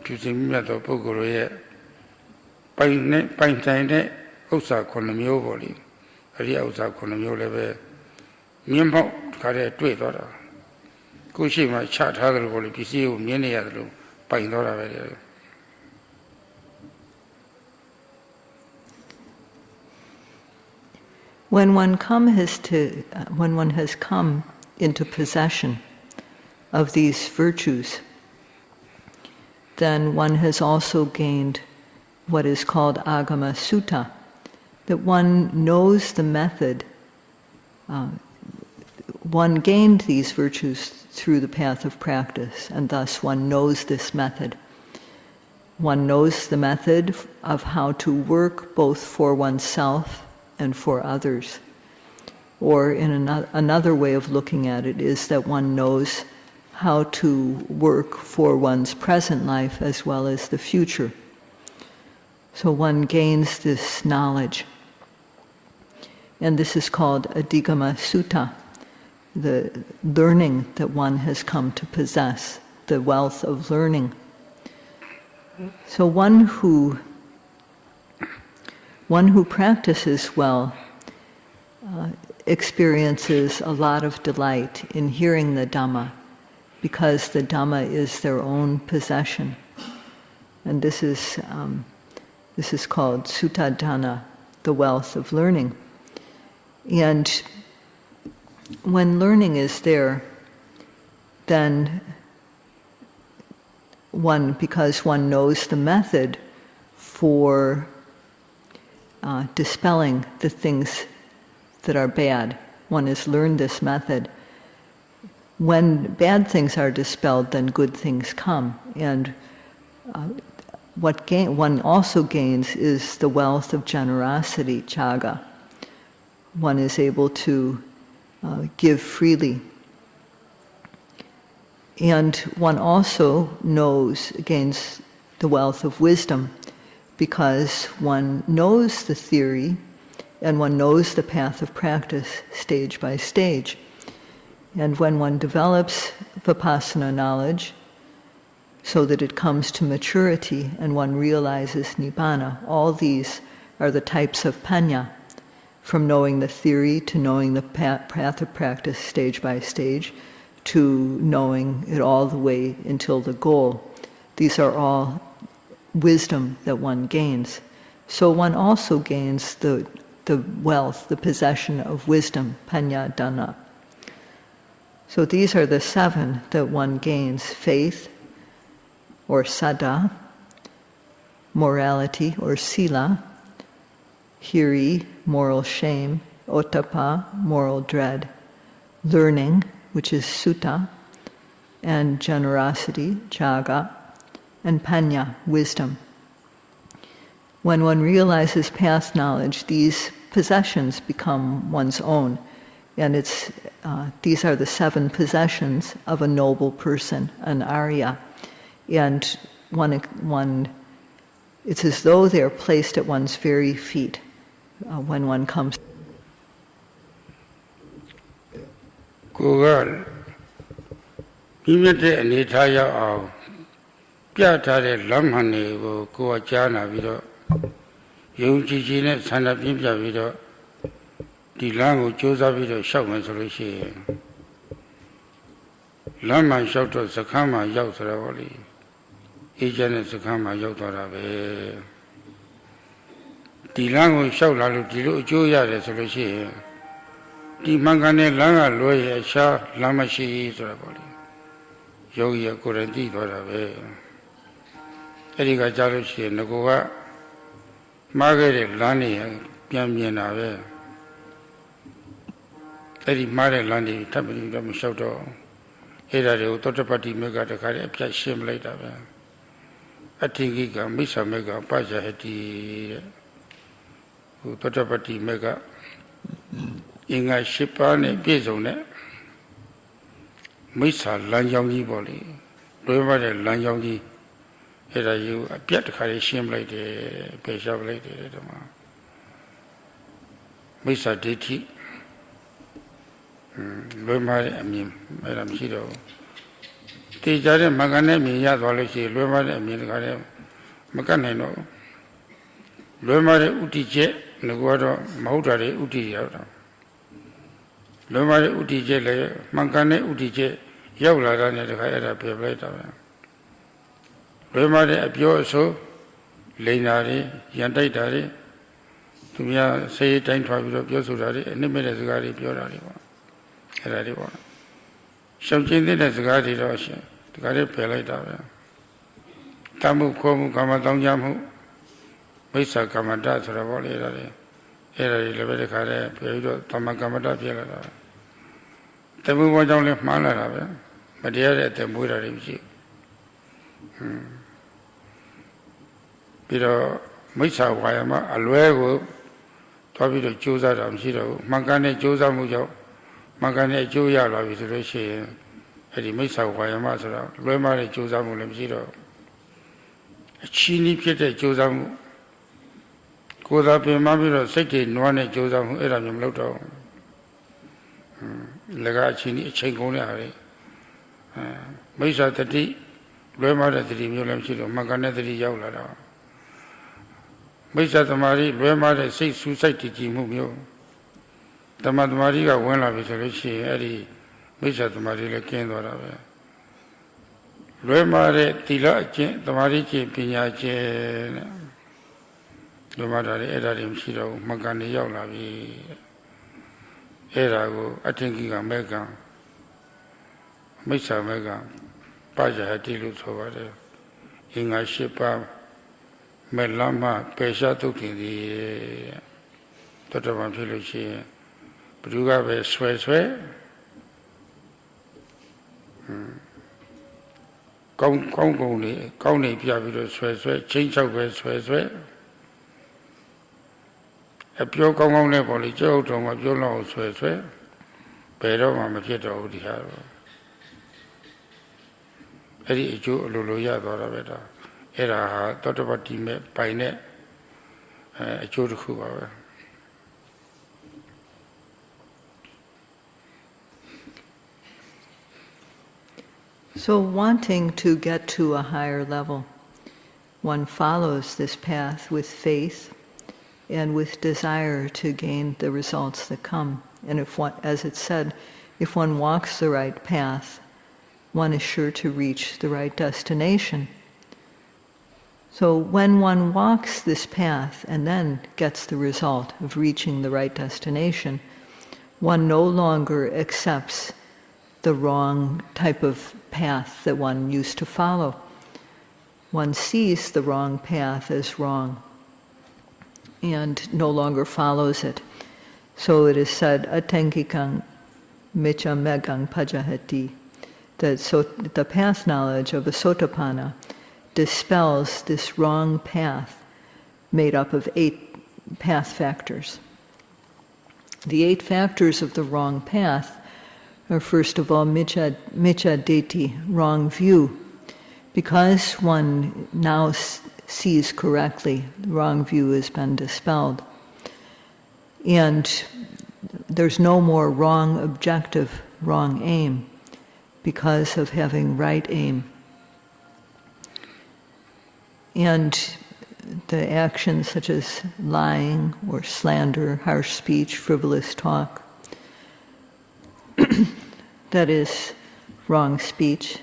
S1: ဖြူစင်မြတ်သောပုဂ္ဂိုလ်ရဲ့ပိုင်ဆိုင်တဲ့ဥစ္စာ9မျိုးပေါ့လေအရိယဥစ္စာ9မျိုးလည်းပဲမြင်ပေါက်ခါတဲ့တွေ့သွားတာကိုရှိမှချထားတယ်လို့ပေါ့လေပစ္စည်းကိုမြင်နေရတယ်လို့ပိုင်သွားတာပဲလေ
S2: When one has come into possession of these virtues, then one has also gained what is called agama sutta, that one knows the method. One gained these virtues through the path of practice, and thus one knows this method. One knows the method of how to work both for oneself and for others. Or in another way of looking at it is that one knows how to work for one's present life as well as the future. So one gains this knowledge. And this is called Adhigama Sutta, the learning that one has come to possess, the wealth of learning. So one who practices well experiences a lot of delight in hearing the Dhamma, because the Dhamma is their own possession. And this is called Suttadhana, the wealth of learning. And when learning is there, then because one knows the method for dispelling the things that are bad, one has learned this method. When bad things are dispelled, then good things come. And one also gains is the wealth of generosity, chaga. One is able to give freely. And one also gains the wealth of wisdom, because one knows the theory and one knows the path of practice stage by stage. And when one develops vipassana knowledge so that it comes to maturity and one realizes nibbana, all these are the types of panya, from knowing the theory to knowing the path of practice stage by stage, to knowing it all the way until the goal. These are all wisdom that one gains. So one also gains the wealth, the possession of wisdom, panya dana. So these are the 7 that one gains: faith, or saddha, morality, or sila, hiri, moral shame, ottappa, moral dread, learning, which is sutta, and generosity, chaga, and panya, wisdom. When one realizes path knowledge, these possessions become one's own. And these are the 7 possessions of a noble person, an Ariya. And it's as though they're placed at one's very feet when one comes.
S1: ကိုကပြည့်မြတ်တဲ့အနေထားရောက်အောင်ပြထားတဲ့လမ်းမှန်တွေကိုကိုယ်ကကြားနာပြီးတော့ယုံကြည်ခြင်းနဲ့ဆန္ဒပြင်းပြပြီးတော့ဒီလမ်းကိုကြိုးစားပြီးတော့ရှောက်မယ်ဆိုလို့ရှိရင်လမ်းမှန်လျှောက်တော့စခန်းမှရောက်ဆိုတော့လေအေးချမ်းတဲ့စခန်းမှရောက်သွားတာပဲဒီလမ်းကိုလျှောက်လာလို့ဒီလိုအကျိုးရတယ်ဆိုလို့ရှိရင်ဒီမှန်ကန်တဲ့လမ်းကလွဲရအခြားလမ်းမရှိဆိုတော့ပေါ့လေယောဂီကကိုယ်တိုင်သိသွားတာပဲအဲ့ဒီကကြားလို့ရှိရင်ငကိုကမှားခဲ့တဲ့လမ်းတွေပြန်မြင်တာပဲအဲ့ဒီမှားတဲ့လမ်းတွေထပ်ပြီးတော့မလျှောက်တော့အဲ့ဒါတွေကိုသောတပတ္တိမေကတခါတည်းအပြတ်ရှင်းမလိုက်တာပဲအဋ္ဌိကိကမိစ္ဆာမေကပဇာဟတိတဲ့ဟိုသောတပတ္တိမေကအင်္ဂါ၈ပါးနဲ့ပြည့်စုံတဲ့မိစ္ဆာလမ်းကြောင်းကြီးပေါ့လေလွဲပါတဲ့လမ်းကြောင်းကြီးအဲ့ဒါယူအပြတ်တစ်ခါလေးရှင်းပလိုက်တယ်ပယ်ရှားပလိုက်တယ်ဒီမှာမိစ္ဆာဒိဋ္ဌိလွဲမှားတဲ့အမြင်အဲ့ဒါမရှိတော့ဘူးတေချာတဲ့မကနဲ့မြင်ရသွားလို့ရှိရင်လွဲမှားတဲ့အမြင်တစ်ခါလေးမကတ်နိုင်တော့လွဲမှားတဲ့ဥတီချက်ငါကတော့မဟုတ်တာတွေဥတီရောက်တာလွဲမှားတဲ့ဥတီချက်လည်းမှန်ကန်တဲ့ဥတီချက်ရောက်လာတဲ့တခါအဲ့ဒါပြပလိုက်တာပဲလွဲမှားတဲ့အပြောအဆိုလိန်တာတွေရန်တိုက်တာတွေသူများစိတ်တိုင်းထွားပြီးတော့ပြောဆိုတာတွေအနစ်မဲ့တဲ့စကားတွေပြောတာတွေပေါ့အဲ့ဒါတွေပေါ့ရှောင်ကျဉ်တဲ့စကားတွေတော့ရှင်ဒီကားတွေပယ်လိုက်တာပဲတမှုခေါ်မှုကာမတောင်းကြမှုမိစ္ဆာကာမတဆိုတာပေါ့လေအဲ့ဒါတွေလည်းပဲဒီခါတည်းပြပြီးတော့သမကာမတပြလာတာတမှုဘောကြောင့်လည်းမှားလာတာပဲမတရားတဲ့အသက်မွေးတာတွေမရှိဘူးပြီးတော့မိစ္ဆာဝါယမအလွဲကို Twabito Josa Dam Shiro, Makane Josa Mujo, Makane Joya Lavisu, Eddie Mesa Wayamasara, Remare Josa Mulam Shiro, Chini Pete Josamu, Koda Pemabiro, Seki, Noane Josamu, Eram Loto, Legachini, Chengone, Mesa Tati, Remare the Mulam Shiro, Makane the Yaula. Mesa Tamari, Remare, say suicide to Jimumio. Tamadmariga, when I was a rich, Eddie, Mesa Tamari, Kendora. Remare, Tila, Tamarici, Pinace, Remare, Edarim Shiro, Magani Yaulavi, Erago, Atinga Mega, Mesa Mega, Paja Hatilus over there, Inga Shipa. Melama Pesha took in the Totaman Village, Bruga Sway, County Piavito Sway, change of Sway, a pure common level, Joe, Tom of your law Sway, Pedro Mamacheta Odiha. Eddie Joe Luluya Doraveta. Era Totapati Pine, a Joduku.
S2: So, wanting to get to a higher level, one follows this path with faith and with desire to gain the results that come. And if one, as it said, if one walks the right path, one is sure to reach the right destination. So when one walks this path and then gets the result of reaching the right destination, one no longer accepts the wrong type of path that one used to follow. One sees the wrong path as wrong and no longer follows it. So it is said, Atengikang Micha Megang Pajahati, that so the path knowledge of a Sotapanna dispels this wrong path made up of 8 path factors. The 8 factors of the wrong path are, first of all, micha deti, wrong view. Because one now sees correctly, the wrong view has been dispelled. And there's no more wrong objective, wrong aim, because of having right aim. And the actions such as lying or slander, harsh speech, frivolous talk, that is wrong speech,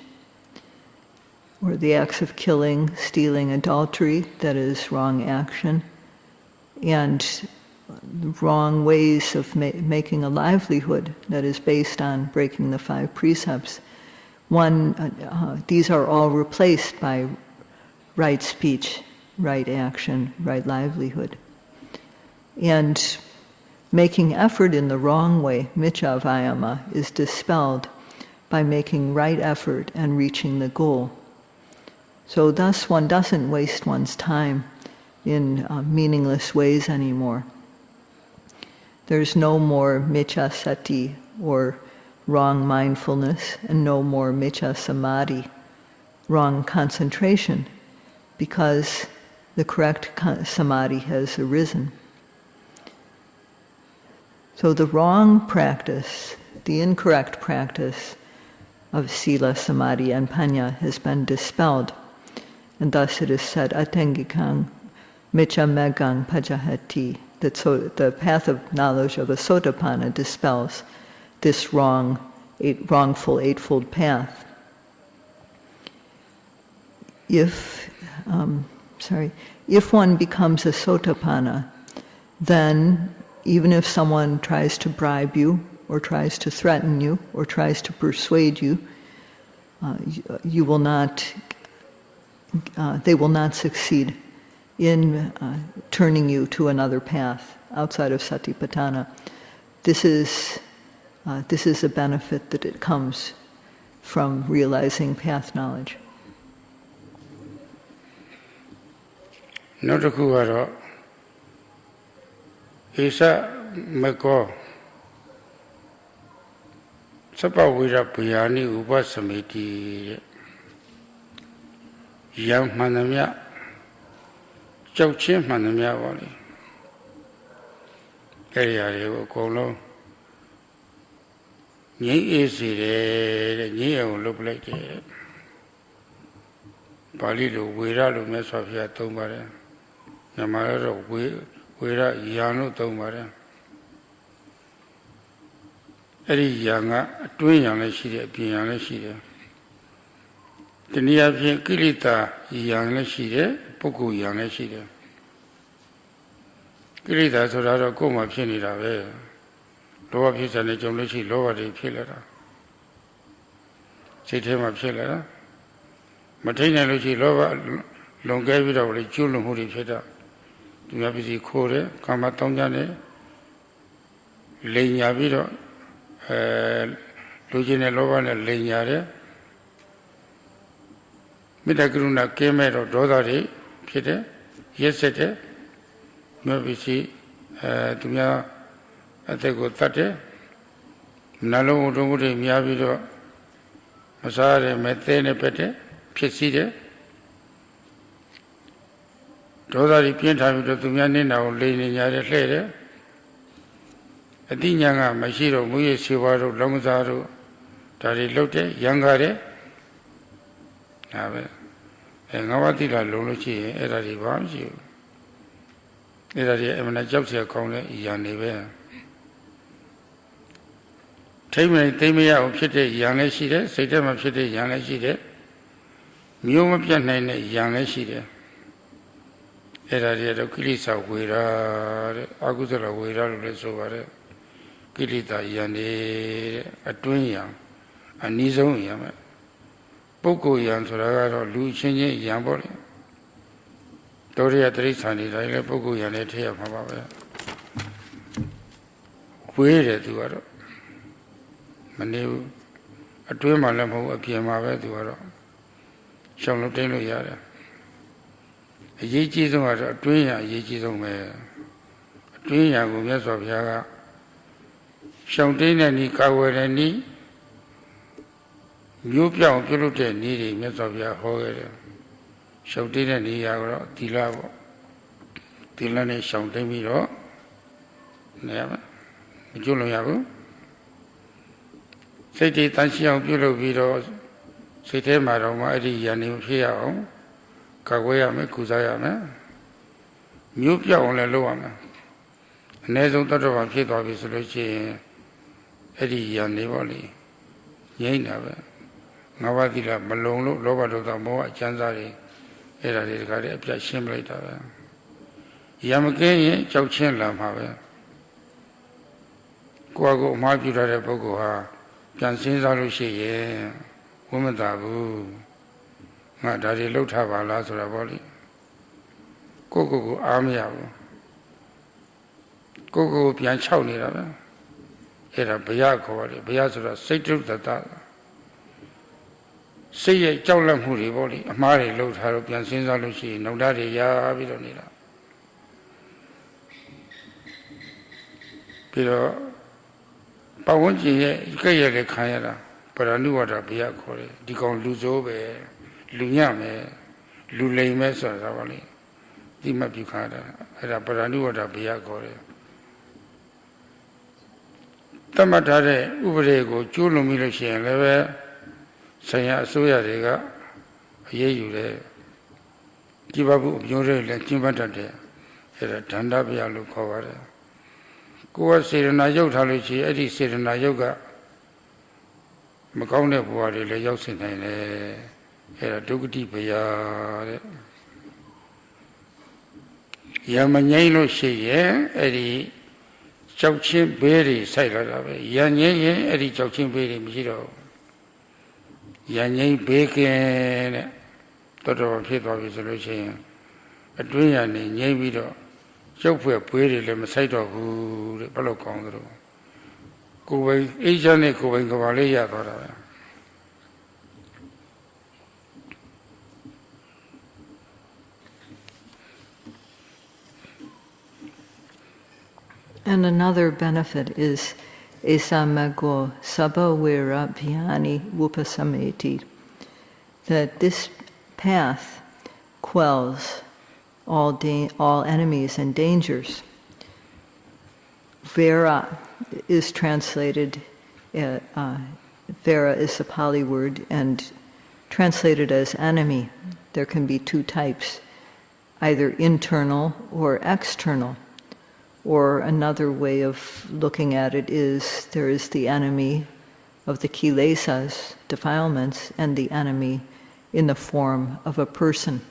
S2: or the acts of killing, stealing, adultery, that is wrong action, and wrong ways of making a livelihood that is based on breaking the 5 precepts. These are all replaced by right speech, right action, right livelihood. And making effort in the wrong way, micha vayama, is dispelled by making right effort and reaching the goal. So thus one doesn't waste one's time in meaningless ways anymore. There's no more micha sati, or wrong mindfulness, and no more micha samadhi, wrong concentration, because the correct samadhi has arisen. So the wrong practice, the incorrect practice of sila, samadhi, and panya has been dispelled. And thus it is said, Atengikang micha megang pajahati, that so the path of knowledge of a Sotapanna dispels this wrongful eightfold path. If one becomes a Sotapanna, then even if someone tries to bribe you, or tries to threaten you, or tries to persuade you, they will not succeed in turning you to another path outside of Satipatthana. This is a benefit that it comes from realizing path knowledge.
S1: Isa Mako Sapawira Puyani Uba Samiti Yang Manamia Chauchin Manamia Wali Area Colo Ni easy, ni look like it. Palido, Wira, Mesofia Tomara, Yamara, Wira, Yano Tomara. Eri Yanga, twin young sheet, piano sheet. The near Kilita, young sheet, Poku young sheet. Kilita, so that I come up Shinida. Lower piece and the Jomlishi, lower the pillar. Sit him up pillar. Matina Lucy lower longevity of the children who did it. Do you have to see Kore, Kamatongane, Lenya Vido, Lugina Lovan and Lenyare. Midagruna came out of Dodari, Peter, yesterday, maybe see to Atego Tate, Nalo Domudi Miavido, Masare, Methane Pete, Pieside, Dodari Pienta to Miani now laying in Yare later. A Dinyanga, Mashiro, Muye Siwaro, Longzaro, Dari Lote, Yangare, Ave, and Navatila Luluchi, Eradi Vamsi, Eradi Emana Jobsia Kone, Yanive. Temia of Pite, Yanashide, Satam of Pite, Yanashide, Mumapian, Yanashide. Eradi Kilisa, Wira, Aguzala, Wira, Resovare, Kilita, Yane, a twin young, a Nizon Yama, Poco Yan Soragaro, Lucien Yambori, Doria Trisani, I Poco Yanete of Mama. Where to her? Manu, a twin Malamu appear Mava to her. Shall not tell you Yara. A Yechizum was a twin Yechizum, a twin young yes of Yaga. Shouting any cover any new piano pilot needing yes of Yahoo. Shouting any Yaga, Tilavo, Tilane shouting me, never. Juliago. City Tansian Bulo Vido, City Maroma, Yanim Piao, Kawayame, Kuzayame, New Piao Loama. Nezo Tatoa Pit of his Luci, Eddie Yanivoli, Yanave, Navadilla, Malone, Lobado Mo, Chanzari, Era de Gare, Shimlator. Yamake, Chauchin Lam, Guago, Marjura Bogoha, Jansin Zalushi, Woman Dabu, Madari Lotava Lazaraboli, Gogo Amiabo, Gogo Pianchoni, Era Bayako, Bayazura, Satu Tata. Say a Jaulam Huri Boli, Mari Lot Haropian Sinzalushi, no daddy ya Vidonida. Pero Pawanji, Kayale Kayara, but I knew what a Biakore, Dicon Luzobe, Lunyame, Lule Mesa, Zavali, Dima Picada, but I knew what a Biakore. Tamatare, Uberego, Julumiloshi and Leve, Saya Soyarega, Yeyure, Gibabu, Yure, and Timbatade, era Tanda Bialu cover. Go Sirena Yoga, Eddie Sirena Yoga, Macone Buari, Yosin, era Dugdi Paya Yamanelo She, Eddie Chauchin Berry, Sailor, Yanye, Eddie Chauchin Berry, Miro Yanye Bacon, Toto Pit of his solution, a twin and Yavido. Joke pretty lemasito who the Palo Condro. Go away, Asian Echo and Govalea.
S2: And another benefit is esamago sabawera bhyani upasameti, that this path quells all enemies and dangers. Vera is translated, Vera is a Pali word, and translated as enemy. There can be two types, either internal or external. Or another way of looking at it is there is the enemy of the kilesas, defilements, and the enemy in the form of a person.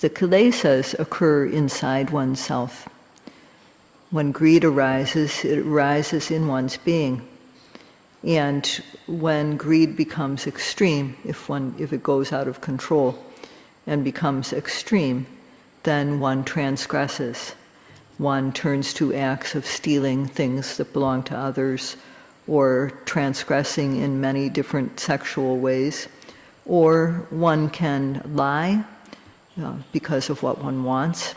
S2: The kilesas occur inside oneself. When greed arises, it arises in one's being. And when greed becomes extreme, if it goes out of control and becomes extreme, then one transgresses. One turns to acts of stealing things that belong to others, or transgressing in many different sexual ways, or one can lie because of what one wants.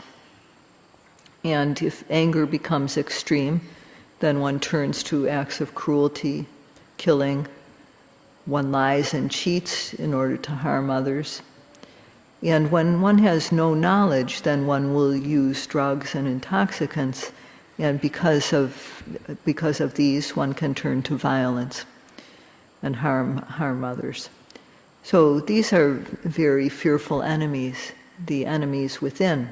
S2: And if anger becomes extreme, then one turns to acts of cruelty, killing. One lies and cheats in order to harm others. And when one has no knowledge, then one will use drugs and intoxicants, and because of these, one can turn to violence and harm others. So these are very fearful enemies, the enemies within.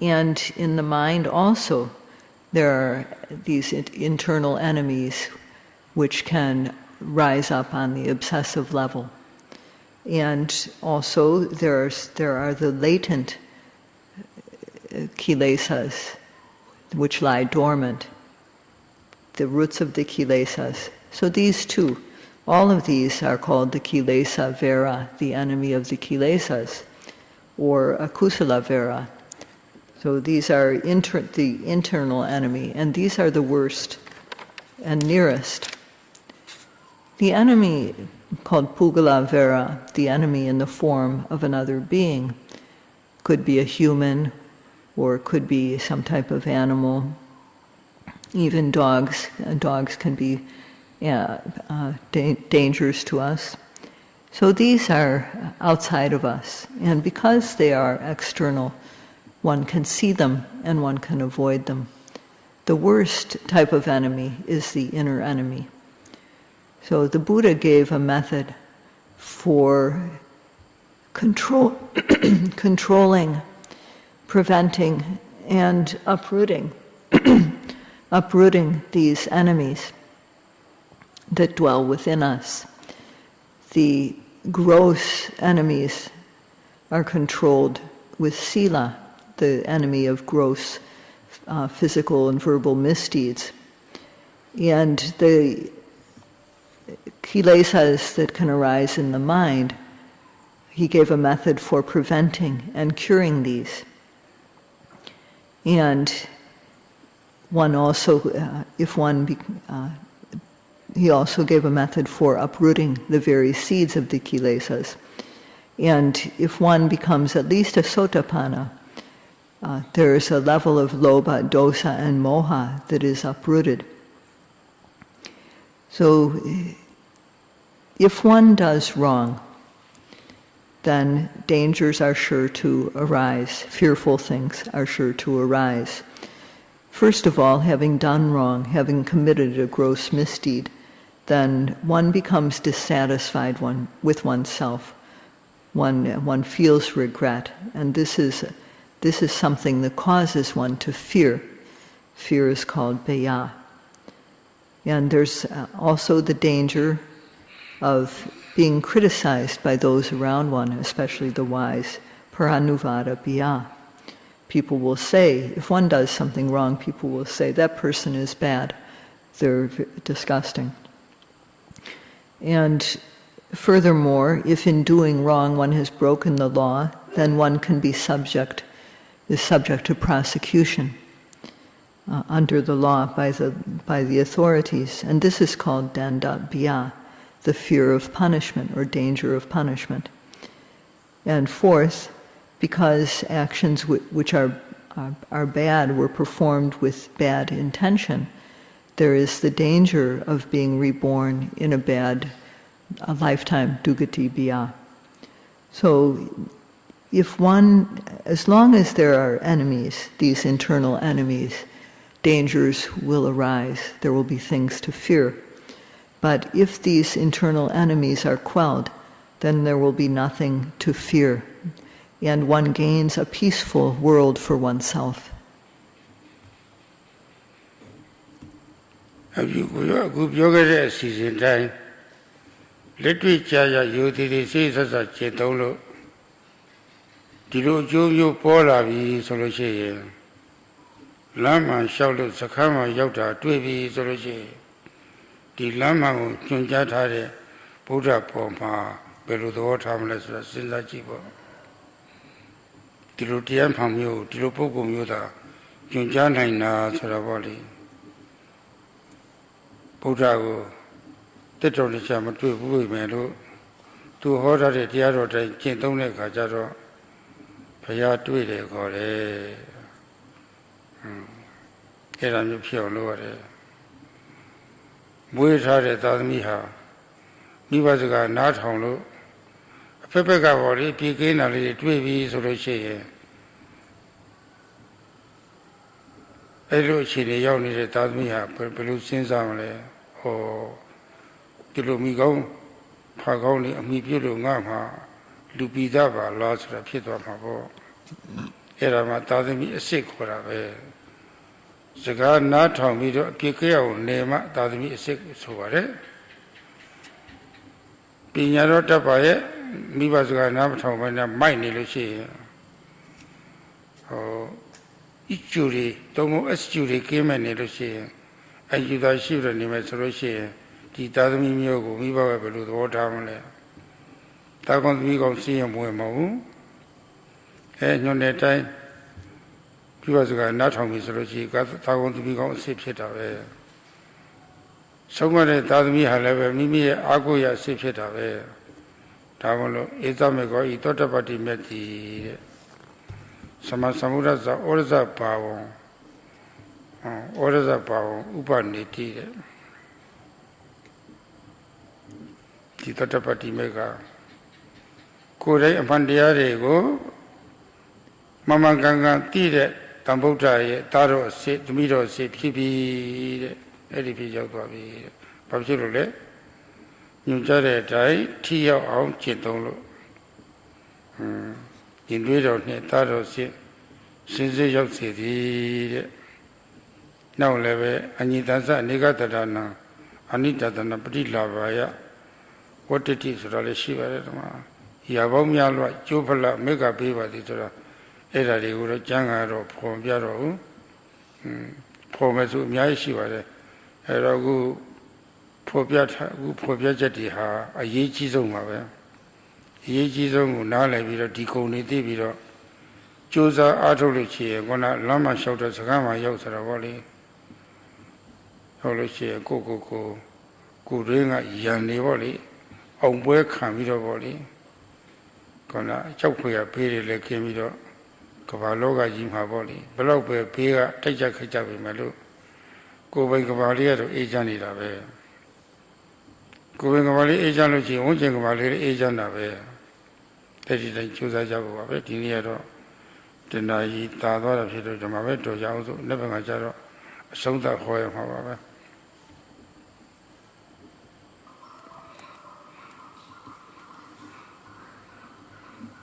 S2: And in the mind also, there are these internal enemies which can rise up on the obsessive level. And also there are the latent kilesas which lie dormant, the roots of the kilesas. So these two, all of these are called the kilesa vera, the enemy of the kilesas, or akusala vera. So these are the internal enemy, and these are the worst and nearest. The enemy called pugala vera, the enemy in the form of another being, could be a human or could be some type of animal. Even dogs can be dangerous to us. So these are outside of us, and because they are external, one can see them and one can avoid them. The worst type of enemy is the inner enemy. So the Buddha gave a method for controlling, preventing, and uprooting these enemies that dwell within us. The gross enemies are controlled with sila, the enemy of gross physical and verbal misdeeds. And the kilesas that can arise in the mind, he gave a method for preventing and curing these. And one also, he also gave a method for uprooting the very seeds of the kilesas. And if one becomes at least a Sotapanna, there is a level of lobha, dosa, and moha that is uprooted. So if one does wrong, then dangers are sure to arise, fearful things are sure to arise. First of all, having done wrong, having committed a gross misdeed, then one becomes dissatisfied with oneself. One feels regret, and this is something that causes one to fear. Fear is called bhaya. And there's also the danger of being criticized by those around one, especially the wise. Paranuvada bhaya. People will say, if one does something wrong, people will say, that person is bad. They're disgusting. And furthermore, if in doing wrong one has broken the law, then one can be subject to prosecution under the law by the authorities. And this is called danda bhaya, the fear of punishment or danger of punishment. And fourth, because actions which are are bad, were performed with bad intention, there is the danger of being reborn in a lifetime dugati biya. So if one, as long as there are enemies, these internal enemies, dangers will arise, there will be things to fear. But if these internal enemies are quelled, then there will be nothing to fear, and one gains a peaceful world for oneself.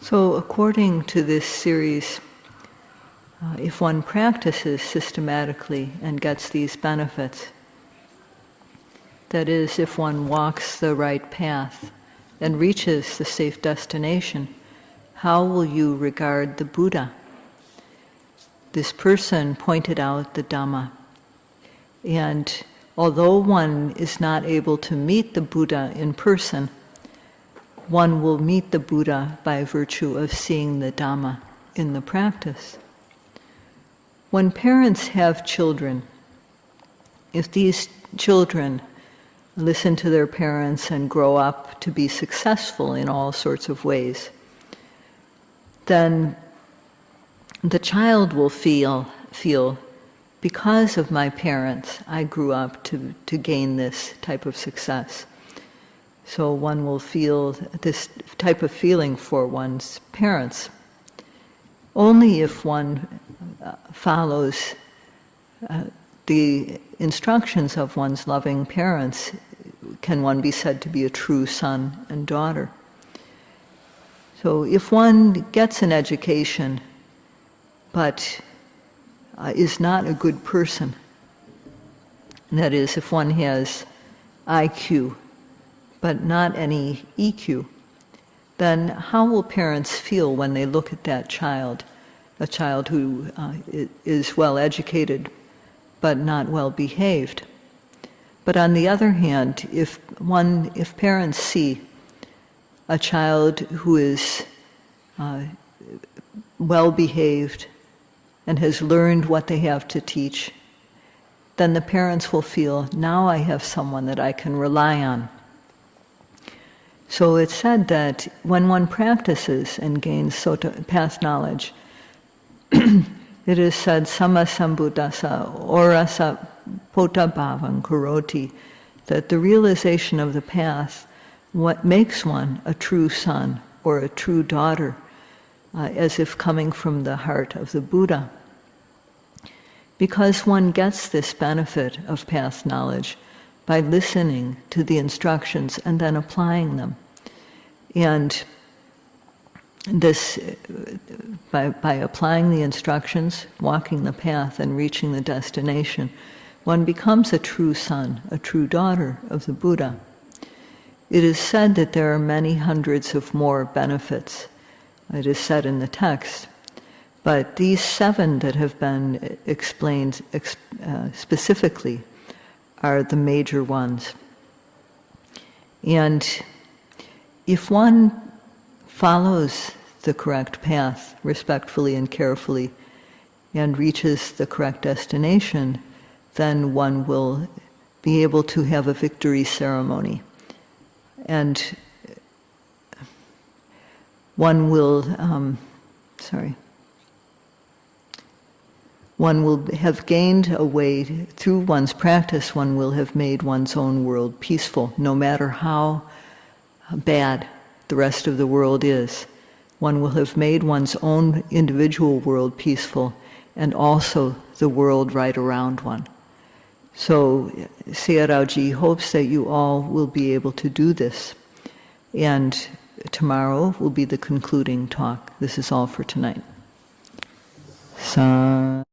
S2: So according to this series, if one practices systematically and gets these benefits, that is, if one walks the right path and reaches the safe destination, how will you regard the Buddha? This person pointed out the Dhamma. And although one is not able to meet the Buddha in person, one will meet the Buddha by virtue of seeing the Dhamma in the practice. When parents have children, if these children listen to their parents and grow up to be successful in all sorts of ways, then the child will feel, because of my parents, I grew up to gain this type of success. So one will feel this type of feeling for one's parents. Only if one follows the instructions of one's loving parents can one be said to be a true son and daughter. So if one gets an education but is not a good person, and that is, if one has IQ but not any EQ, then how will parents feel when they look at that child, a child who is well educated but not well behaved? But on the other hand, if parents see a child who is well behaved and has learned what they have to teach, then the parents will feel, now I have someone that I can rely on. So it's said that when one practices and gains past knowledge, it is said, Samasambuddhasa orasa potabhavam karoti, that the realization of the path, what makes one a true son or a true daughter, as if coming from the heart of the Buddha. Because one gets this benefit of past knowledge by listening to the instructions and then applying them. And this, by applying the instructions, walking the path and reaching the destination, one becomes a true son, a true daughter of the Buddha. It is said that there are many hundreds of more benefits. It is said in the text. But these 7 that have been explained specifically are the major ones. And if one follows the correct path respectfully and carefully and reaches the correct destination, then one will be able to have a victory ceremony. And one will, one will have gained a way, through one's practice, one will have made one's own world peaceful, no matter how bad the rest of the world is. One will have made one's own individual world peaceful, and also the world right around one. So Sayadawgyi hopes that you all will be able to do this. And tomorrow will be the concluding talk. This is all for tonight.